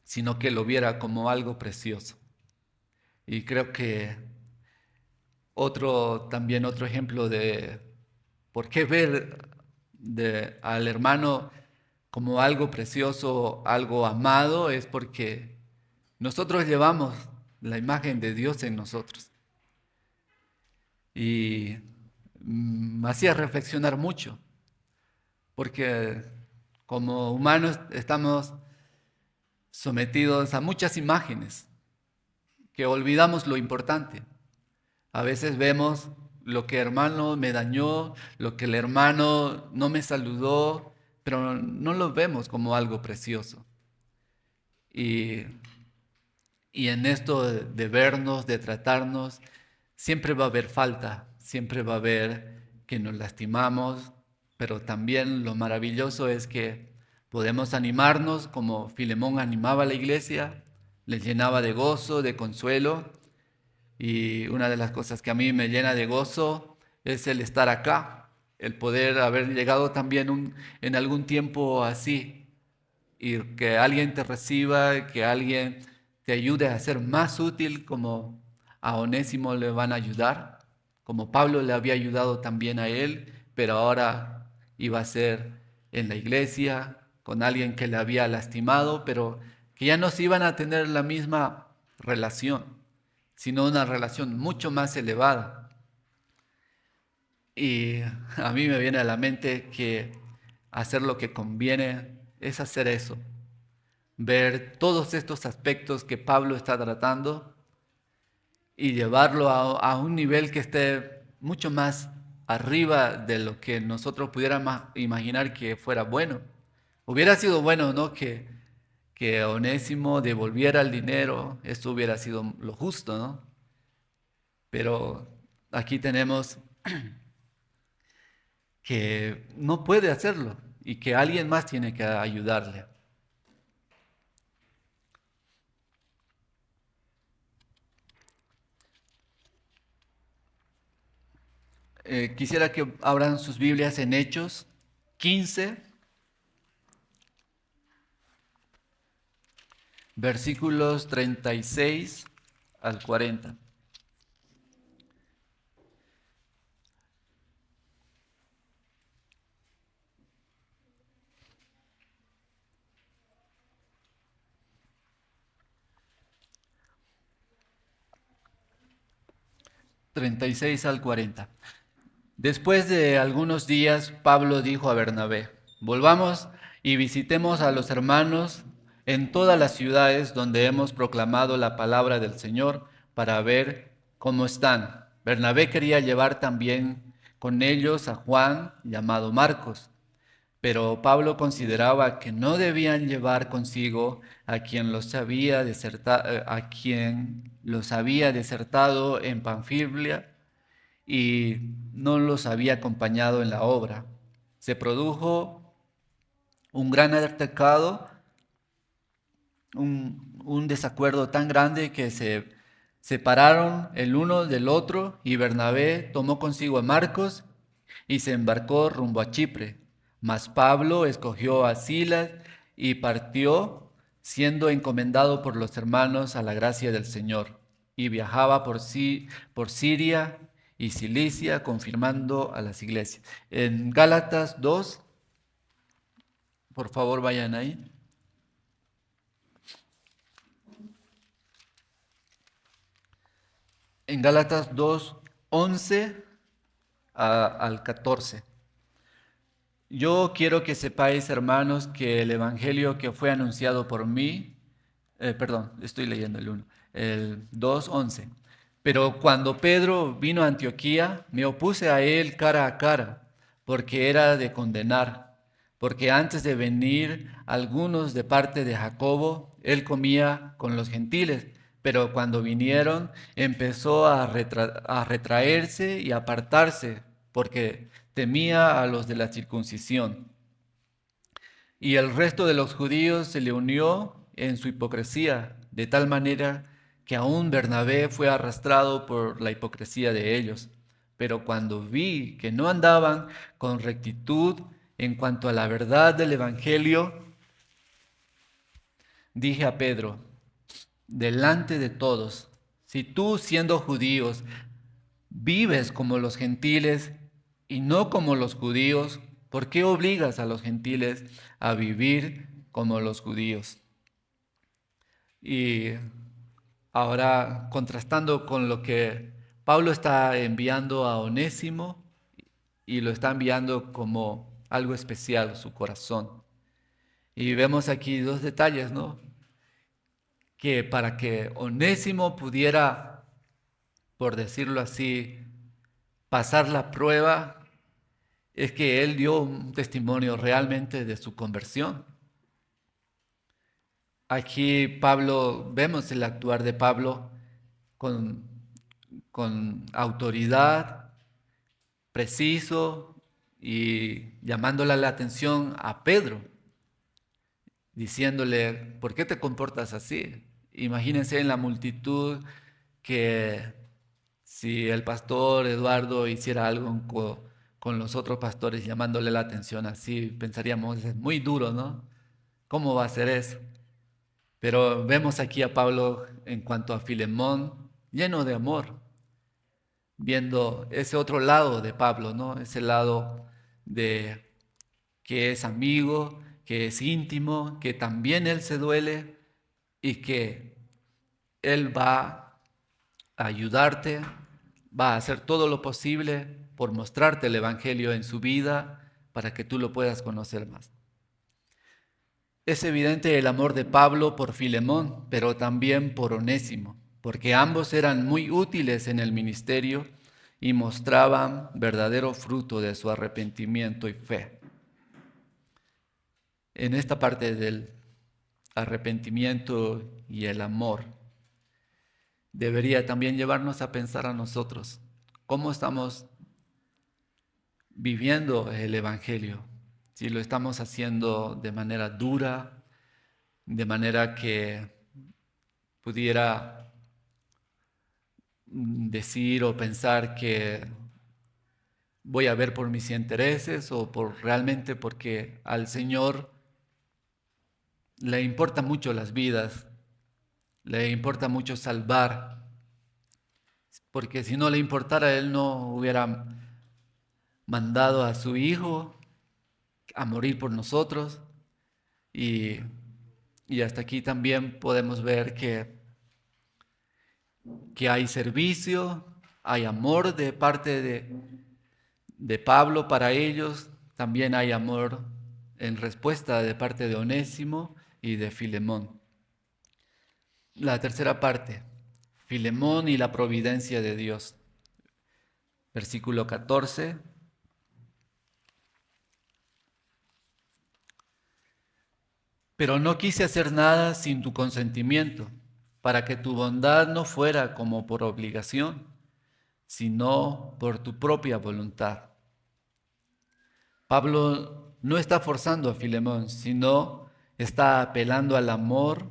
sino que lo viera como algo precioso. Y creo que también otro ejemplo de por qué ver al hermano como algo precioso, algo amado, es porque nosotros llevamos la imagen de Dios en nosotros. Y me hacía reflexionar mucho, porque como humanos estamos sometidos a muchas imágenes que olvidamos lo importante. A veces vemos lo que el hermano me dañó, lo que el hermano no me saludó, pero no lo vemos como algo precioso. Y, y en esto de vernos, de tratarnos, siempre va a haber falta, siempre va a haber que nos lastimamos, pero también lo maravilloso es que podemos animarnos como Filemón animaba a la iglesia, les llenaba de gozo, de consuelo. Y una de las cosas que a mí me llena de gozo es el estar acá, el poder haber llegado también en algún tiempo así, y que alguien te reciba, que alguien te ayude a ser más útil, como a Onésimo le van a ayudar, como Pablo le había ayudado también a él, pero ahora iba a ser en la iglesia, con alguien que le había lastimado, pero que ya no se iban a tener la misma relación, sino una relación mucho más elevada. Y a mí me viene a la mente que hacer lo que conviene es hacer eso, ver todos estos aspectos que Pablo está tratando y llevarlo a un nivel que esté mucho más arriba de lo que nosotros pudiéramos imaginar que fuera bueno. Hubiera sido bueno, ¿no? Que Onésimo devolviera el dinero, esto hubiera sido lo justo, ¿no? Pero aquí tenemos que no puede hacerlo y que alguien más tiene que ayudarle. Quisiera que abran sus Biblias en Hechos 15, versículos 36 al 40. 36 al 40. Después de algunos días, Pablo dijo a Bernabé: volvamos y visitemos a los hermanos en todas las ciudades donde hemos proclamado la palabra del Señor para ver cómo están. Bernabé quería llevar también con ellos a Juan, llamado Marcos, pero Pablo consideraba que no debían llevar consigo a quien los había desertado en Panfilia y no los había acompañado en la obra. Se produjo un gran altercado, un desacuerdo tan grande que se separaron el uno del otro, y Bernabé tomó consigo a Marcos y se embarcó rumbo a Chipre. Mas Pablo escogió a Silas y partió, siendo encomendado por los hermanos a la gracia del Señor, y viajaba por Siria y Cilicia, confirmando a las iglesias. En Gálatas 2, por favor vayan ahí. En Gálatas 2, 11 al 14. Yo quiero que sepáis, hermanos, que el evangelio que fue anunciado por mí, perdón, estoy leyendo el 2:11. Pero cuando Pedro vino a Antioquía, me opuse a él cara a cara, porque era de condenar, porque antes de venir algunos de parte de Jacobo, él comía con los gentiles, pero cuando vinieron empezó a retraerse y apartarse, porque temía a los de la circuncisión. Y el resto de los judíos se le unió en su hipocresía, de tal manera que aún Bernabé fue arrastrado por la hipocresía de ellos. Pero cuando vi que no andaban con rectitud en cuanto a la verdad del Evangelio, dije a Pedro, delante de todos, si tú, siendo judíos, vives como los gentiles y no como los judíos, ¿por qué obligas a los gentiles a vivir como los judíos? Y ahora, contrastando con lo que Pablo está enviando a Onésimo y lo está enviando como algo especial, su corazón. Y vemos aquí dos detalles, ¿no? Que para que Onésimo pudiera, por decirlo así, pasar la prueba, es que él dio un testimonio realmente de su conversión. Aquí Pablo, vemos el actuar de Pablo con, con autoridad, preciso y llamándole la atención a Pedro, diciéndole, ¿por qué te comportas así? Imagínense en la multitud que si el pastor Eduardo hiciera algo con los otros pastores llamándole la atención así, pensaríamos, es muy duro, ¿no? ¿Cómo va a ser eso? Pero vemos aquí a Pablo en cuanto a Filemón, lleno de amor, viendo ese otro lado de Pablo, ¿no? Ese lado de que es amigo, que es íntimo, que también él se duele y que él va a ayudarte, va a hacer todo lo posible por mostrarte el Evangelio en su vida para que tú lo puedas conocer más. Es evidente el amor de Pablo por Filemón, pero también por Onésimo, porque ambos eran muy útiles en el ministerio y mostraban verdadero fruto de su arrepentimiento y fe. En esta parte del arrepentimiento y el amor, debería también llevarnos a pensar a nosotros cómo estamos viviendo el Evangelio, si lo estamos haciendo de manera dura, de manera que pudiera decir o pensar que voy a ver por mis intereses o por realmente porque al Señor le importa mucho las vidas, le importa mucho salvar, porque si no le importara, Él no hubiera mandado a su Hijo a morir por nosotros. Y, y hasta aquí también podemos ver que hay servicio, hay amor de parte de Pablo para ellos, también hay amor en respuesta de parte de Onésimo y de Filemón. La tercera parte, Filemón y la providencia de Dios. Versículo 14. Pero no quise hacer nada sin tu consentimiento, para que tu bondad no fuera como por obligación, sino por tu propia voluntad. Pablo no está forzando a Filemón, sino está apelando al amor,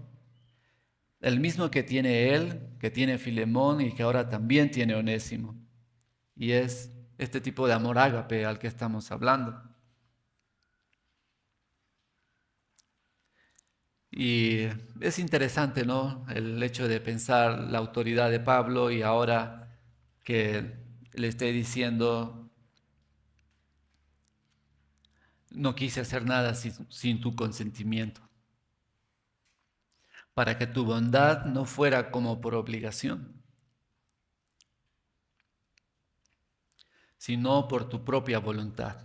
el mismo que tiene él, que tiene Filemón y que ahora también tiene Onésimo. Y es este tipo de amor ágape al que estamos hablando. Y es interesante, ¿no? El hecho de pensar la autoridad de Pablo y ahora que le esté diciendo, no quise hacer nada sin tu consentimiento, para que tu bondad no fuera como por obligación, sino por tu propia voluntad.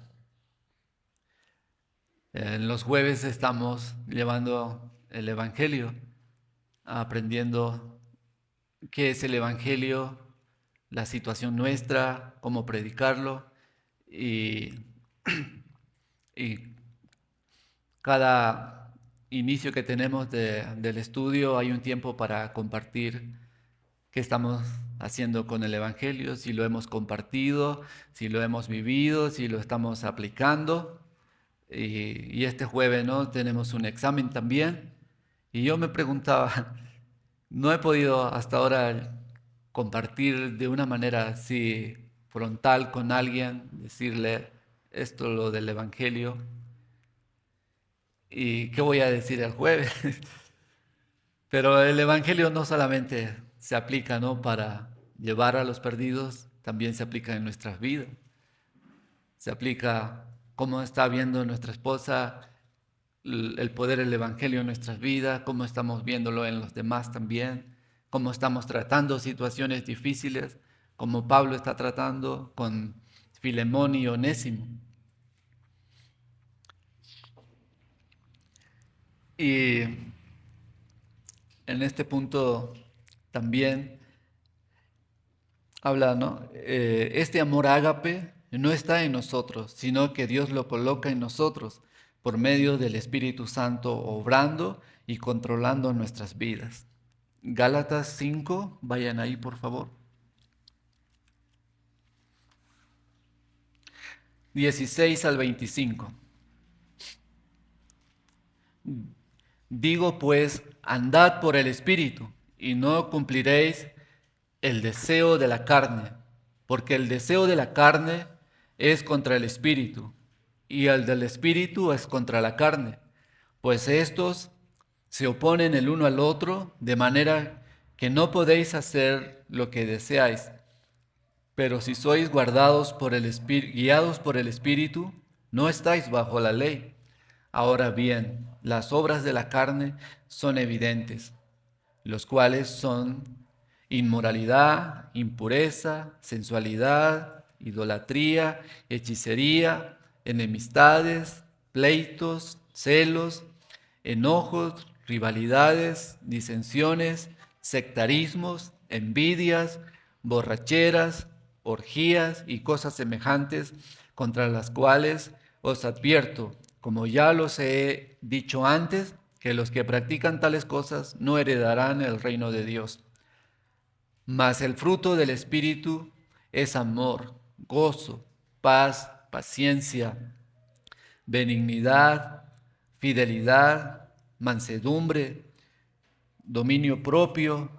En los jueves estamos llevando el Evangelio, aprendiendo qué es el Evangelio, la situación nuestra, cómo predicarlo y, y cada inicio que tenemos del estudio hay un tiempo para compartir qué estamos haciendo con el Evangelio, si lo hemos compartido, si lo hemos vivido, si lo estamos aplicando. Y este jueves, ¿no? Tenemos un examen también. Y yo me preguntaba, no he podido hasta ahora compartir de una manera así frontal con alguien, decirle esto, lo del Evangelio. ¿Y qué voy a decir el jueves? Pero el Evangelio no solamente se aplica, ¿no? Para llevar a los perdidos, también se aplica en nuestras vidas. Se aplica cómo está viendo nuestra esposa el poder del Evangelio en nuestras vidas, cómo estamos viéndolo en los demás también, cómo estamos tratando situaciones difíciles, como Pablo está tratando con Filemón y Onésimo. Y en este punto también habla, ¿no? Este amor ágape no está en nosotros, sino que Dios lo coloca en nosotros por medio del Espíritu Santo obrando y controlando nuestras vidas. Gálatas 5, vayan ahí por favor. 16 al 25. Digo pues, andad por el Espíritu y no cumpliréis el deseo de la carne, porque el deseo de la carne es contra el Espíritu y el del Espíritu es contra la carne, pues estos se oponen el uno al otro de manera que no podéis hacer lo que deseáis. Pero si sois guardados por el Espíritu, guiados por el Espíritu, no estáis bajo la ley. Ahora bien, las obras de la carne son evidentes, los cuales son inmoralidad, impureza, sensualidad, idolatría, hechicería, enemistades, pleitos, celos, enojos, rivalidades, disensiones, sectarismos, envidias, borracheras, orgías y cosas semejantes, contra las cuales os advierto, como ya los he dicho antes, que los que practican tales cosas no heredarán el reino de Dios. Mas el fruto del Espíritu es amor, gozo, paz, paciencia, benignidad, fidelidad, mansedumbre, dominio propio.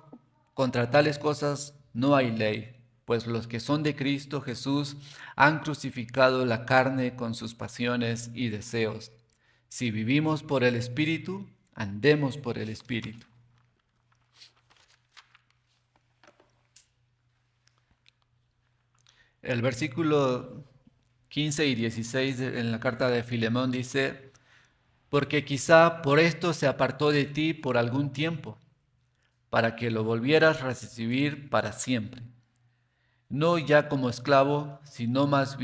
Contra tales cosas no hay ley, pues los que son de Cristo Jesús han crucificado la carne con sus pasiones y deseos. Si vivimos por el Espíritu, andemos por el Espíritu. El versículo 15 y 16 en la carta de Filemón dice, porque quizá por esto se apartó de ti por algún tiempo, para que lo volvieras a recibir para siempre. No ya como esclavo, sino más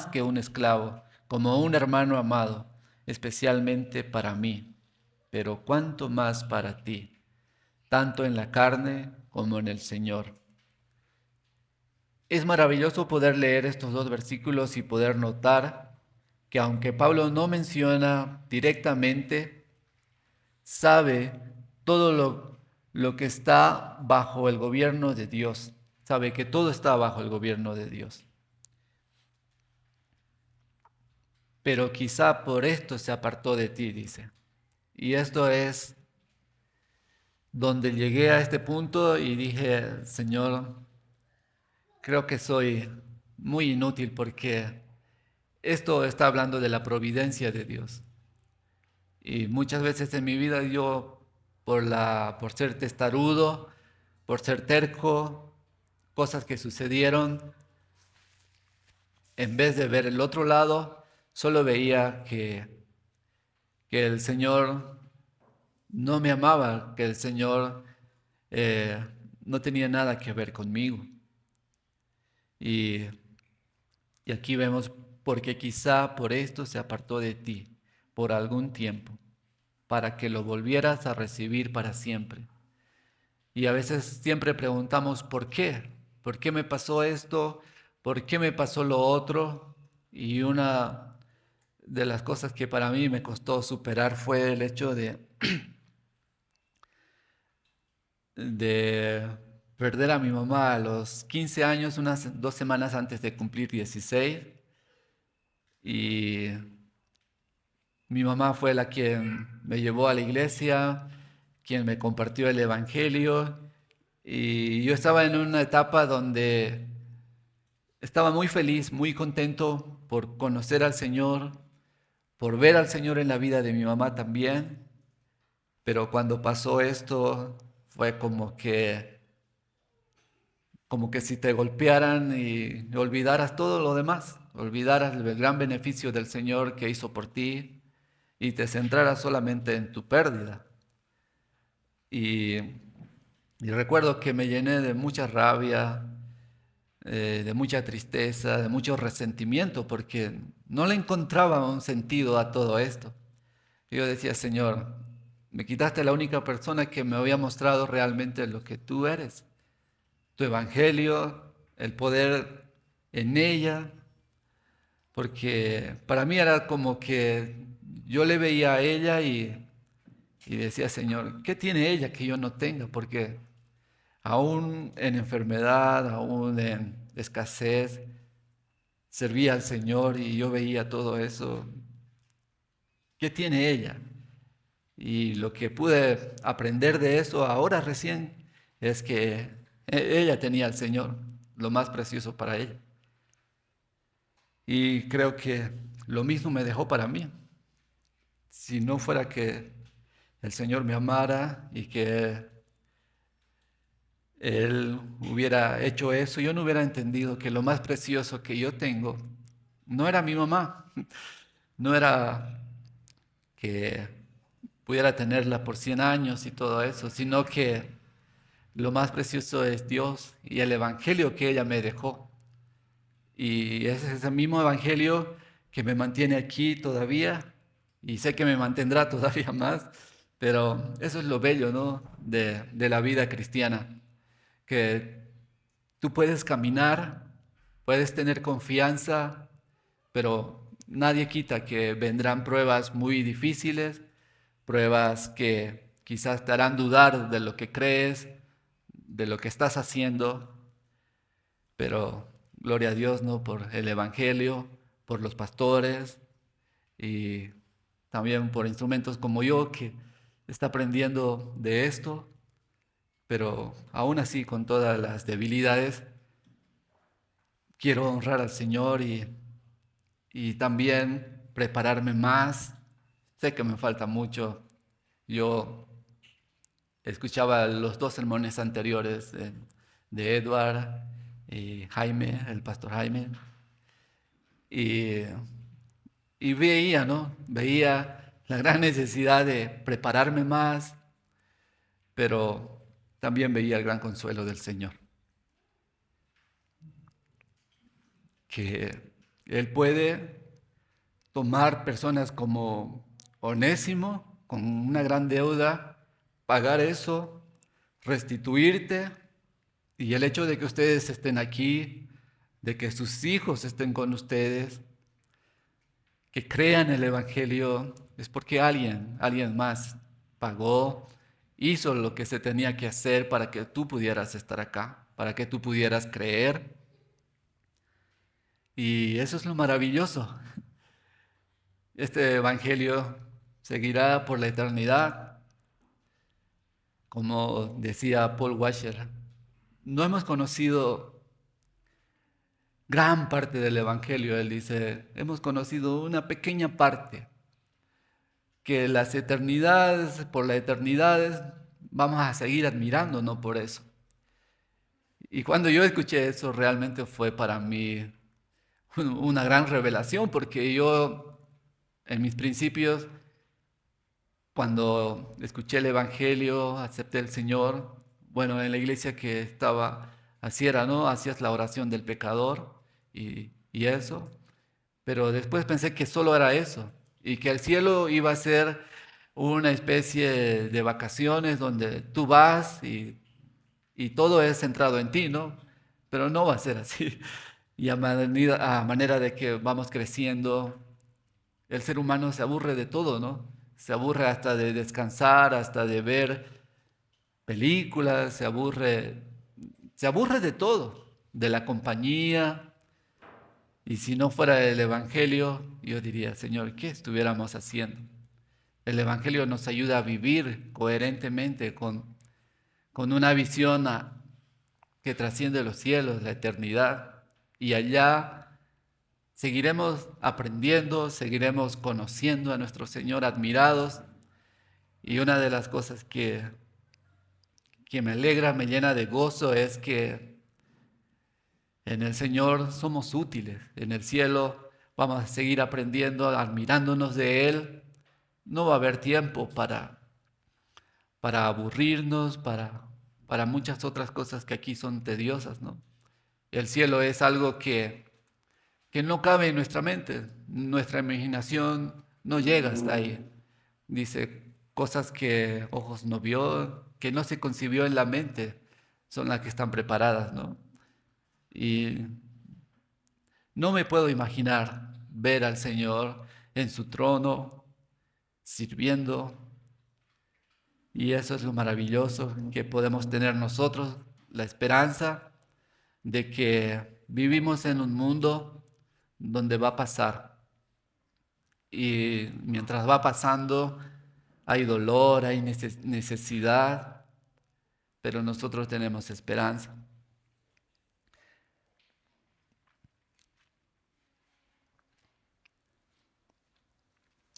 que un esclavo, como un hermano amado, especialmente para mí, pero cuánto más para ti, tanto en la carne como en el Señor. Es maravilloso poder leer estos dos versículos y poder notar que aunque Pablo no menciona directamente, sabe todo lo que está bajo el gobierno de Dios. Sabe que todo está bajo el gobierno de Dios. Pero quizá por esto se apartó de ti, dice. Y esto es donde llegué a este punto y dije, Señor, creo que soy muy inútil porque esto está hablando de la providencia de Dios. Y muchas veces en mi vida yo, por ser testarudo, por ser terco, cosas que sucedieron, en vez de ver el otro lado, solo veía que el Señor no me amaba, que el Señor no tenía nada que ver conmigo. Y aquí vemos, porque quizá por esto se apartó de ti por algún tiempo, para que lo volvieras a recibir para siempre. Y a veces siempre preguntamos, ¿por qué? ¿Por qué me pasó esto? ¿Por qué me pasó lo otro? Y una de las cosas que para mí me costó superar fue el hecho de perder a mi mamá a los 15 años, unas 2 semanas antes de cumplir 16. Y mi mamá fue la quien me llevó a la iglesia, quien me compartió el evangelio. Y yo estaba en una etapa donde estaba muy feliz, muy contento por conocer al Señor, por ver al Señor en la vida de mi mamá también. Pero cuando pasó esto fue como que si te golpearan y olvidaras todo lo demás, olvidaras el gran beneficio del Señor que hizo por ti y te centraras solamente en tu pérdida. Y recuerdo que me llené de mucha rabia, de mucha tristeza, de mucho resentimiento, porque no le encontraba un sentido a todo esto. Yo decía, Señor, me quitaste la única persona que me había mostrado realmente lo que tú eres, tu evangelio, el poder en ella, porque para mí era como que yo le veía a ella y decía, Señor, ¿qué tiene ella que yo no tenga? Porque aún en enfermedad, aún en escasez, servía al Señor y yo veía todo eso. ¿Qué tiene ella? Y lo que pude aprender de eso ahora recién es que ella tenía al Señor, lo más precioso para ella. Y creo que lo mismo me dejó para mí. Si no fuera que el Señor me amara y que Él hubiera hecho eso, yo no hubiera entendido que lo más precioso que yo tengo no era mi mamá, no era que pudiera tenerla por 100 años y todo eso, sino que lo más precioso es Dios y el evangelio que ella me dejó. Y es ese mismo evangelio que me mantiene aquí todavía y sé que me mantendrá todavía más, pero eso es lo bello, ¿no? de la vida cristiana, que tú puedes caminar, puedes tener confianza, pero nadie quita que vendrán pruebas muy difíciles, pruebas que quizás te harán dudar de lo que crees, de lo que estás haciendo, pero gloria a Dios, ¿no? Por el Evangelio, por los pastores y también por instrumentos como yo que está aprendiendo de esto, pero aún así con todas las debilidades, quiero honrar al Señor y también prepararme más. Sé que me falta mucho. Yo escuchaba los dos sermones anteriores de Edward y Jaime, el pastor Jaime, y, y veía, ¿no? Veía la gran necesidad de prepararme más, pero también veía el gran consuelo del Señor, que Él puede tomar personas como Onésimo, con una gran deuda, pagar eso, restituirte, y el hecho de que ustedes estén aquí, de que sus hijos estén con ustedes, que crean el Evangelio, es porque alguien más pagó, hizo lo que se tenía que hacer para que tú pudieras estar acá, para que tú pudieras creer. Y eso es lo maravilloso. Este Evangelio seguirá por la eternidad. Como decía Paul Washer, no hemos conocido gran parte del Evangelio. Él dice, hemos conocido una pequeña parte, que las eternidades, por las eternidades, vamos a seguir admirando, no por eso. Y cuando yo escuché eso, realmente fue para mí una gran revelación, porque yo, en mis principios, cuando escuché el Evangelio, acepté al Señor, bueno, en la iglesia que estaba, así era, ¿no? Hacías la oración del pecador y eso, pero después pensé que solo era eso, y que el cielo iba a ser una especie de vacaciones donde tú vas y todo es centrado en ti, ¿no? Pero no va a ser así. Y a manera de que vamos creciendo, el ser humano se aburre de todo, ¿no? Se aburre hasta de descansar, hasta de ver películas, se aburre de todo, de la compañía. Y si no fuera el Evangelio, yo diría, Señor, ¿qué estuviéramos haciendo? El Evangelio nos ayuda a vivir coherentemente con una visión que trasciende los cielos, la eternidad. Y allá seguiremos aprendiendo, seguiremos conociendo a nuestro Señor admirados. Y una de las cosas que me alegra, me llena de gozo es que en el Señor somos útiles. En el cielo vamos a seguir aprendiendo, admirándonos de Él. No va a haber tiempo para aburrirnos, para muchas otras cosas que aquí son tediosas, ¿no? El cielo es algo que no cabe en nuestra mente, nuestra imaginación no llega hasta ahí. Dice, cosas que ojos no vio, que no se concibió en la mente, son las que están preparadas, ¿no? Y no me puedo imaginar ver al Señor en su trono, sirviendo, y eso es lo maravilloso que podemos tener nosotros, la esperanza de que vivimos en un mundo donde va a pasar. Y mientras va pasando, hay dolor, hay necesidad, pero nosotros tenemos esperanza.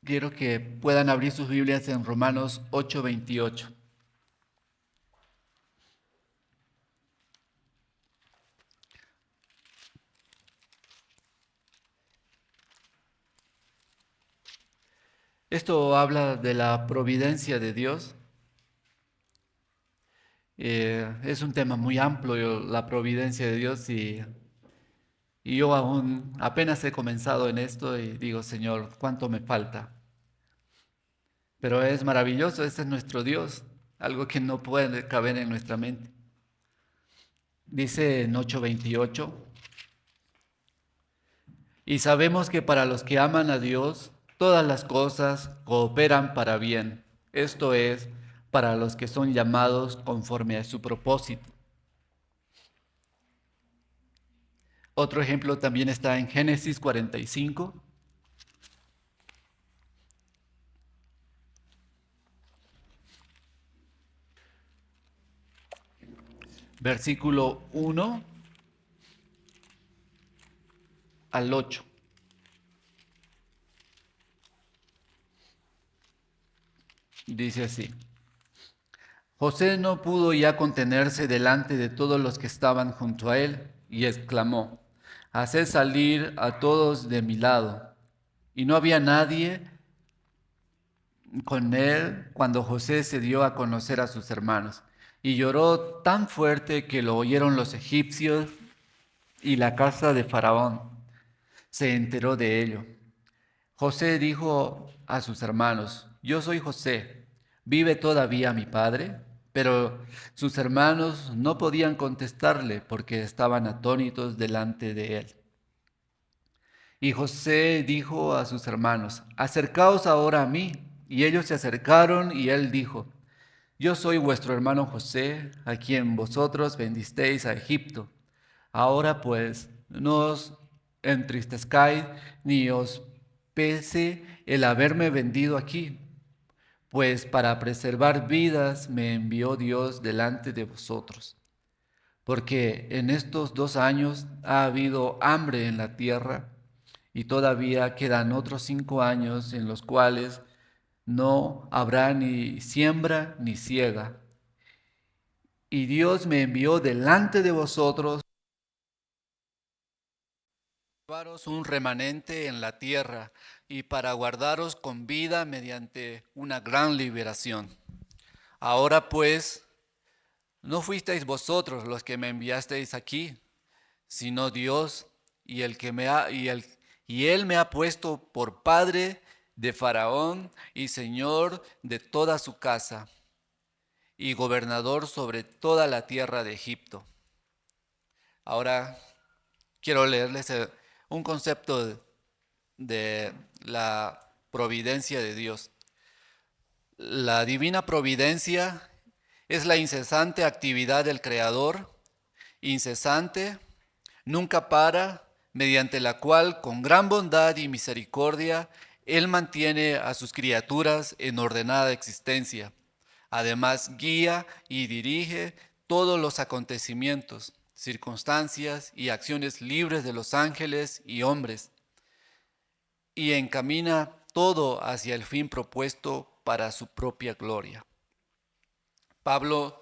Quiero que puedan abrir sus Biblias en Romanos 8:28. Esto habla de la providencia de Dios. Es un tema muy amplio, la providencia de Dios, y yo aún apenas he comenzado en esto y digo, Señor, ¿cuánto me falta? Pero es maravilloso, ese es nuestro Dios, algo que no puede caber en nuestra mente. Dice en 8:28, y sabemos que para los que aman a Dios, todas las cosas cooperan para bien. Esto es, para los que son llamados conforme a su propósito. Otro ejemplo también está en Génesis 45, versículo 1 al 8. Dice así: José no pudo ya contenerse delante de todos los que estaban junto a él y exclamó: Haced salir a todos de mi lado. Y no había nadie con él cuando José se dio a conocer a sus hermanos. Y lloró tan fuerte que lo oyeron los egipcios, y la casa de Faraón se enteró de ello. José dijo a sus hermanos: Yo soy José, ¿vive todavía mi padre? Pero sus hermanos no podían contestarle porque estaban atónitos delante de él. Y José dijo a sus hermanos: Acercaos ahora a mí. Y ellos se acercaron, y él dijo: Yo soy vuestro hermano José, a quien vosotros vendisteis a Egipto. Ahora pues, no os entristezcáis ni os pese el haberme vendido aquí, pues para preservar vidas me envió Dios delante de vosotros. Porque en estos 2 años ha habido hambre en la tierra, y todavía quedan otros 5 años en los cuales no habrá ni siembra ni siega. Y Dios me envió delante de vosotros para llevaros un remanente en la tierra y para guardaros con vida mediante una gran liberación. Ahora pues, no fuisteis vosotros los que me enviasteis aquí, sino Dios, y el que me ha, y él me ha puesto por padre de Faraón y señor de toda su casa, y gobernador sobre toda la tierra de Egipto. Ahora quiero leerles un concepto de la providencia de Dios. La divina providencia es la incesante actividad del Creador, incesante, nunca para, mediante la cual, con gran bondad y misericordia, Él mantiene a sus criaturas en ordenada existencia. Además, guía y dirige todos los acontecimientos, circunstancias y acciones libres de los ángeles y hombres, y encamina todo hacia el fin propuesto para su propia gloria. Pablo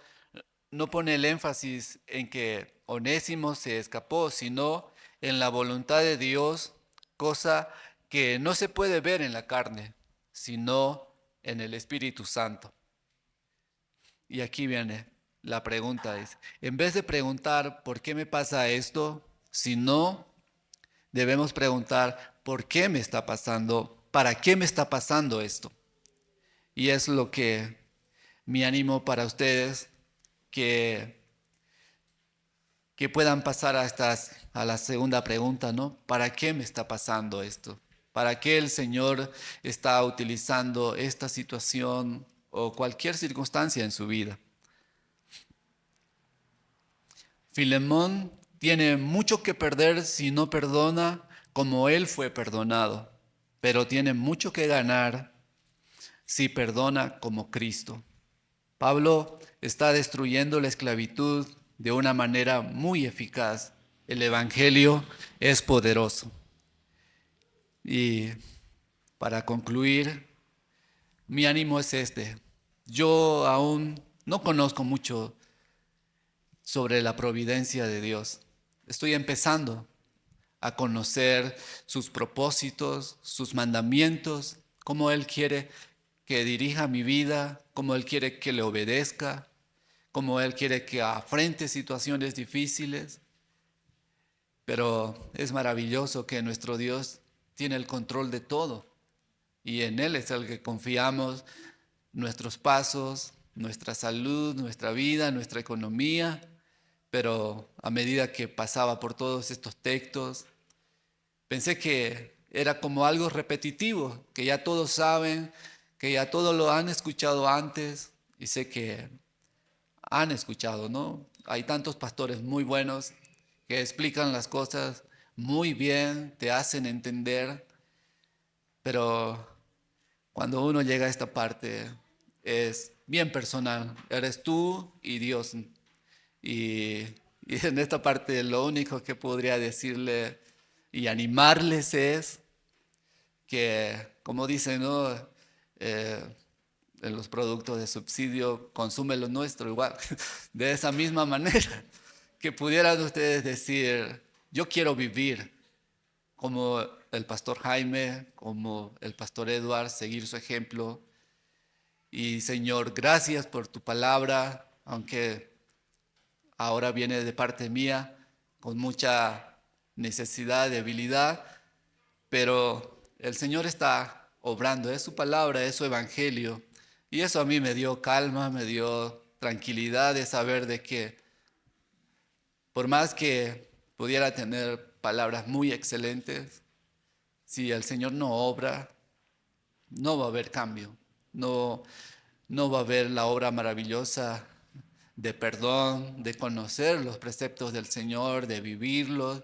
no pone el énfasis en que Onésimo se escapó, sino en la voluntad de Dios, cosa que no se puede ver en la carne, sino en el Espíritu Santo. Y aquí viene. la pregunta es, en vez de preguntar ¿por qué me pasa esto? Sino debemos preguntar ¿por qué me está pasando? ¿Para qué me está pasando esto? Y es lo que mi ánimo para ustedes, que, que puedan pasar a la segunda pregunta, ¿no? ¿Para qué me está pasando esto? ¿Para qué el Señor está utilizando esta situación o cualquier circunstancia en su vida? Filemón tiene mucho que perder si no perdona como él fue perdonado, pero tiene mucho que ganar si perdona como Cristo. Pablo está destruyendo la esclavitud de una manera muy eficaz. El Evangelio es poderoso. Y para concluir, mi ánimo es este. Yo aún no conozco mucho sobre la providencia de Dios. Estoy empezando a conocer sus propósitos, sus mandamientos, cómo Él quiere que dirija mi vida, cómo Él quiere que le obedezca, cómo Él quiere que afrente situaciones difíciles. Pero es maravilloso que nuestro Dios tiene el control de todo y en Él es el que confiamos nuestros pasos, nuestra salud, nuestra vida, nuestra economía. Pero a medida que pasaba por todos estos textos, pensé que era como algo repetitivo, que ya todos saben, que ya todos lo han escuchado antes y sé que han escuchado, ¿no? Hay tantos pastores muy buenos que explican las cosas muy bien, te hacen entender, pero cuando uno llega a esta parte es bien personal, eres tú y Dios. Y, y en esta parte lo único que podría decirle y animarles es que, como dicen, ¿no? Eh, en los productos de subsidio, consume lo nuestro igual. De esa misma manera, que pudieran ustedes decir, yo quiero vivir como el pastor Jaime, como el pastor Edward, seguir su ejemplo. Y Señor, gracias por tu palabra, aunque ahora viene de parte mía con mucha necesidad, debilidad, pero el Señor está obrando, es su palabra, es su evangelio. Y eso a mí me dio calma, me dio tranquilidad de saber de que por más que pudiera tener palabras muy excelentes, si el Señor no obra, no va a haber cambio, no, no va a haber la obra maravillosa de perdón, de conocer los preceptos del Señor, de vivirlos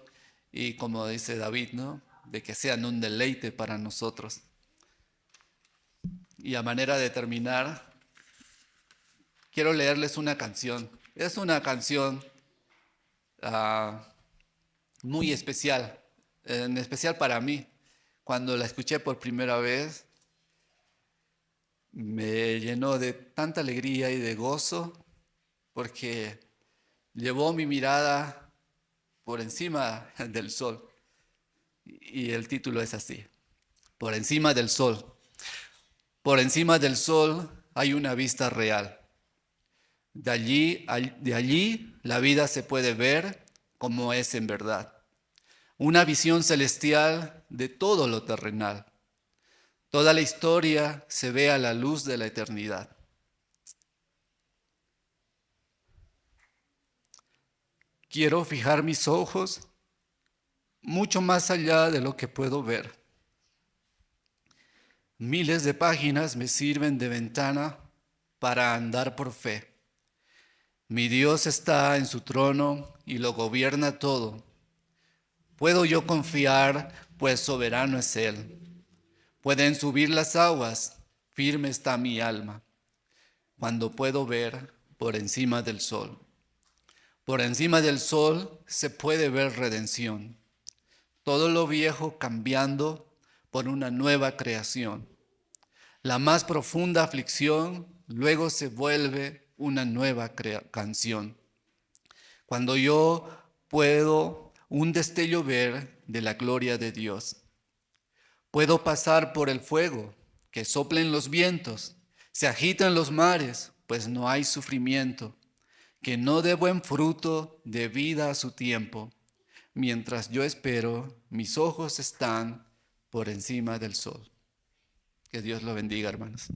y como dice David, ¿no? De que sean un deleite para nosotros. Y a manera de terminar, quiero leerles una canción. Es una canción uh, muy especial, en especial para mí. Cuando la escuché por primera vez, me llenó de tanta alegría y de gozo, porque llevó mi mirada por encima del sol. Y el título es así, por encima del sol. Por encima del sol hay una vista real. De allí la vida se puede ver como es en verdad. Una visión celestial de todo lo terrenal. Toda la historia se ve a la luz de la eternidad. Quiero fijar mis ojos mucho más allá de lo que puedo ver. Miles de páginas me sirven de ventana para andar por fe. Mi Dios está en su trono y lo gobierna todo. Puedo yo confiar, pues soberano es Él. Pueden subir las aguas, firme está mi alma, cuando puedo ver por encima del sol. Por encima del sol se puede ver redención. Todo lo viejo cambiando por una nueva creación. La más profunda aflicción luego se vuelve una nueva canción. Cuando yo puedo un destello ver de la gloria de Dios. Puedo pasar por el fuego, que soplen los vientos, se agitan los mares, pues no hay sufrimiento que no dé buen fruto de vida a su tiempo. Mientras yo espero, mis ojos están por encima del sol. Que Dios lo bendiga, hermanos.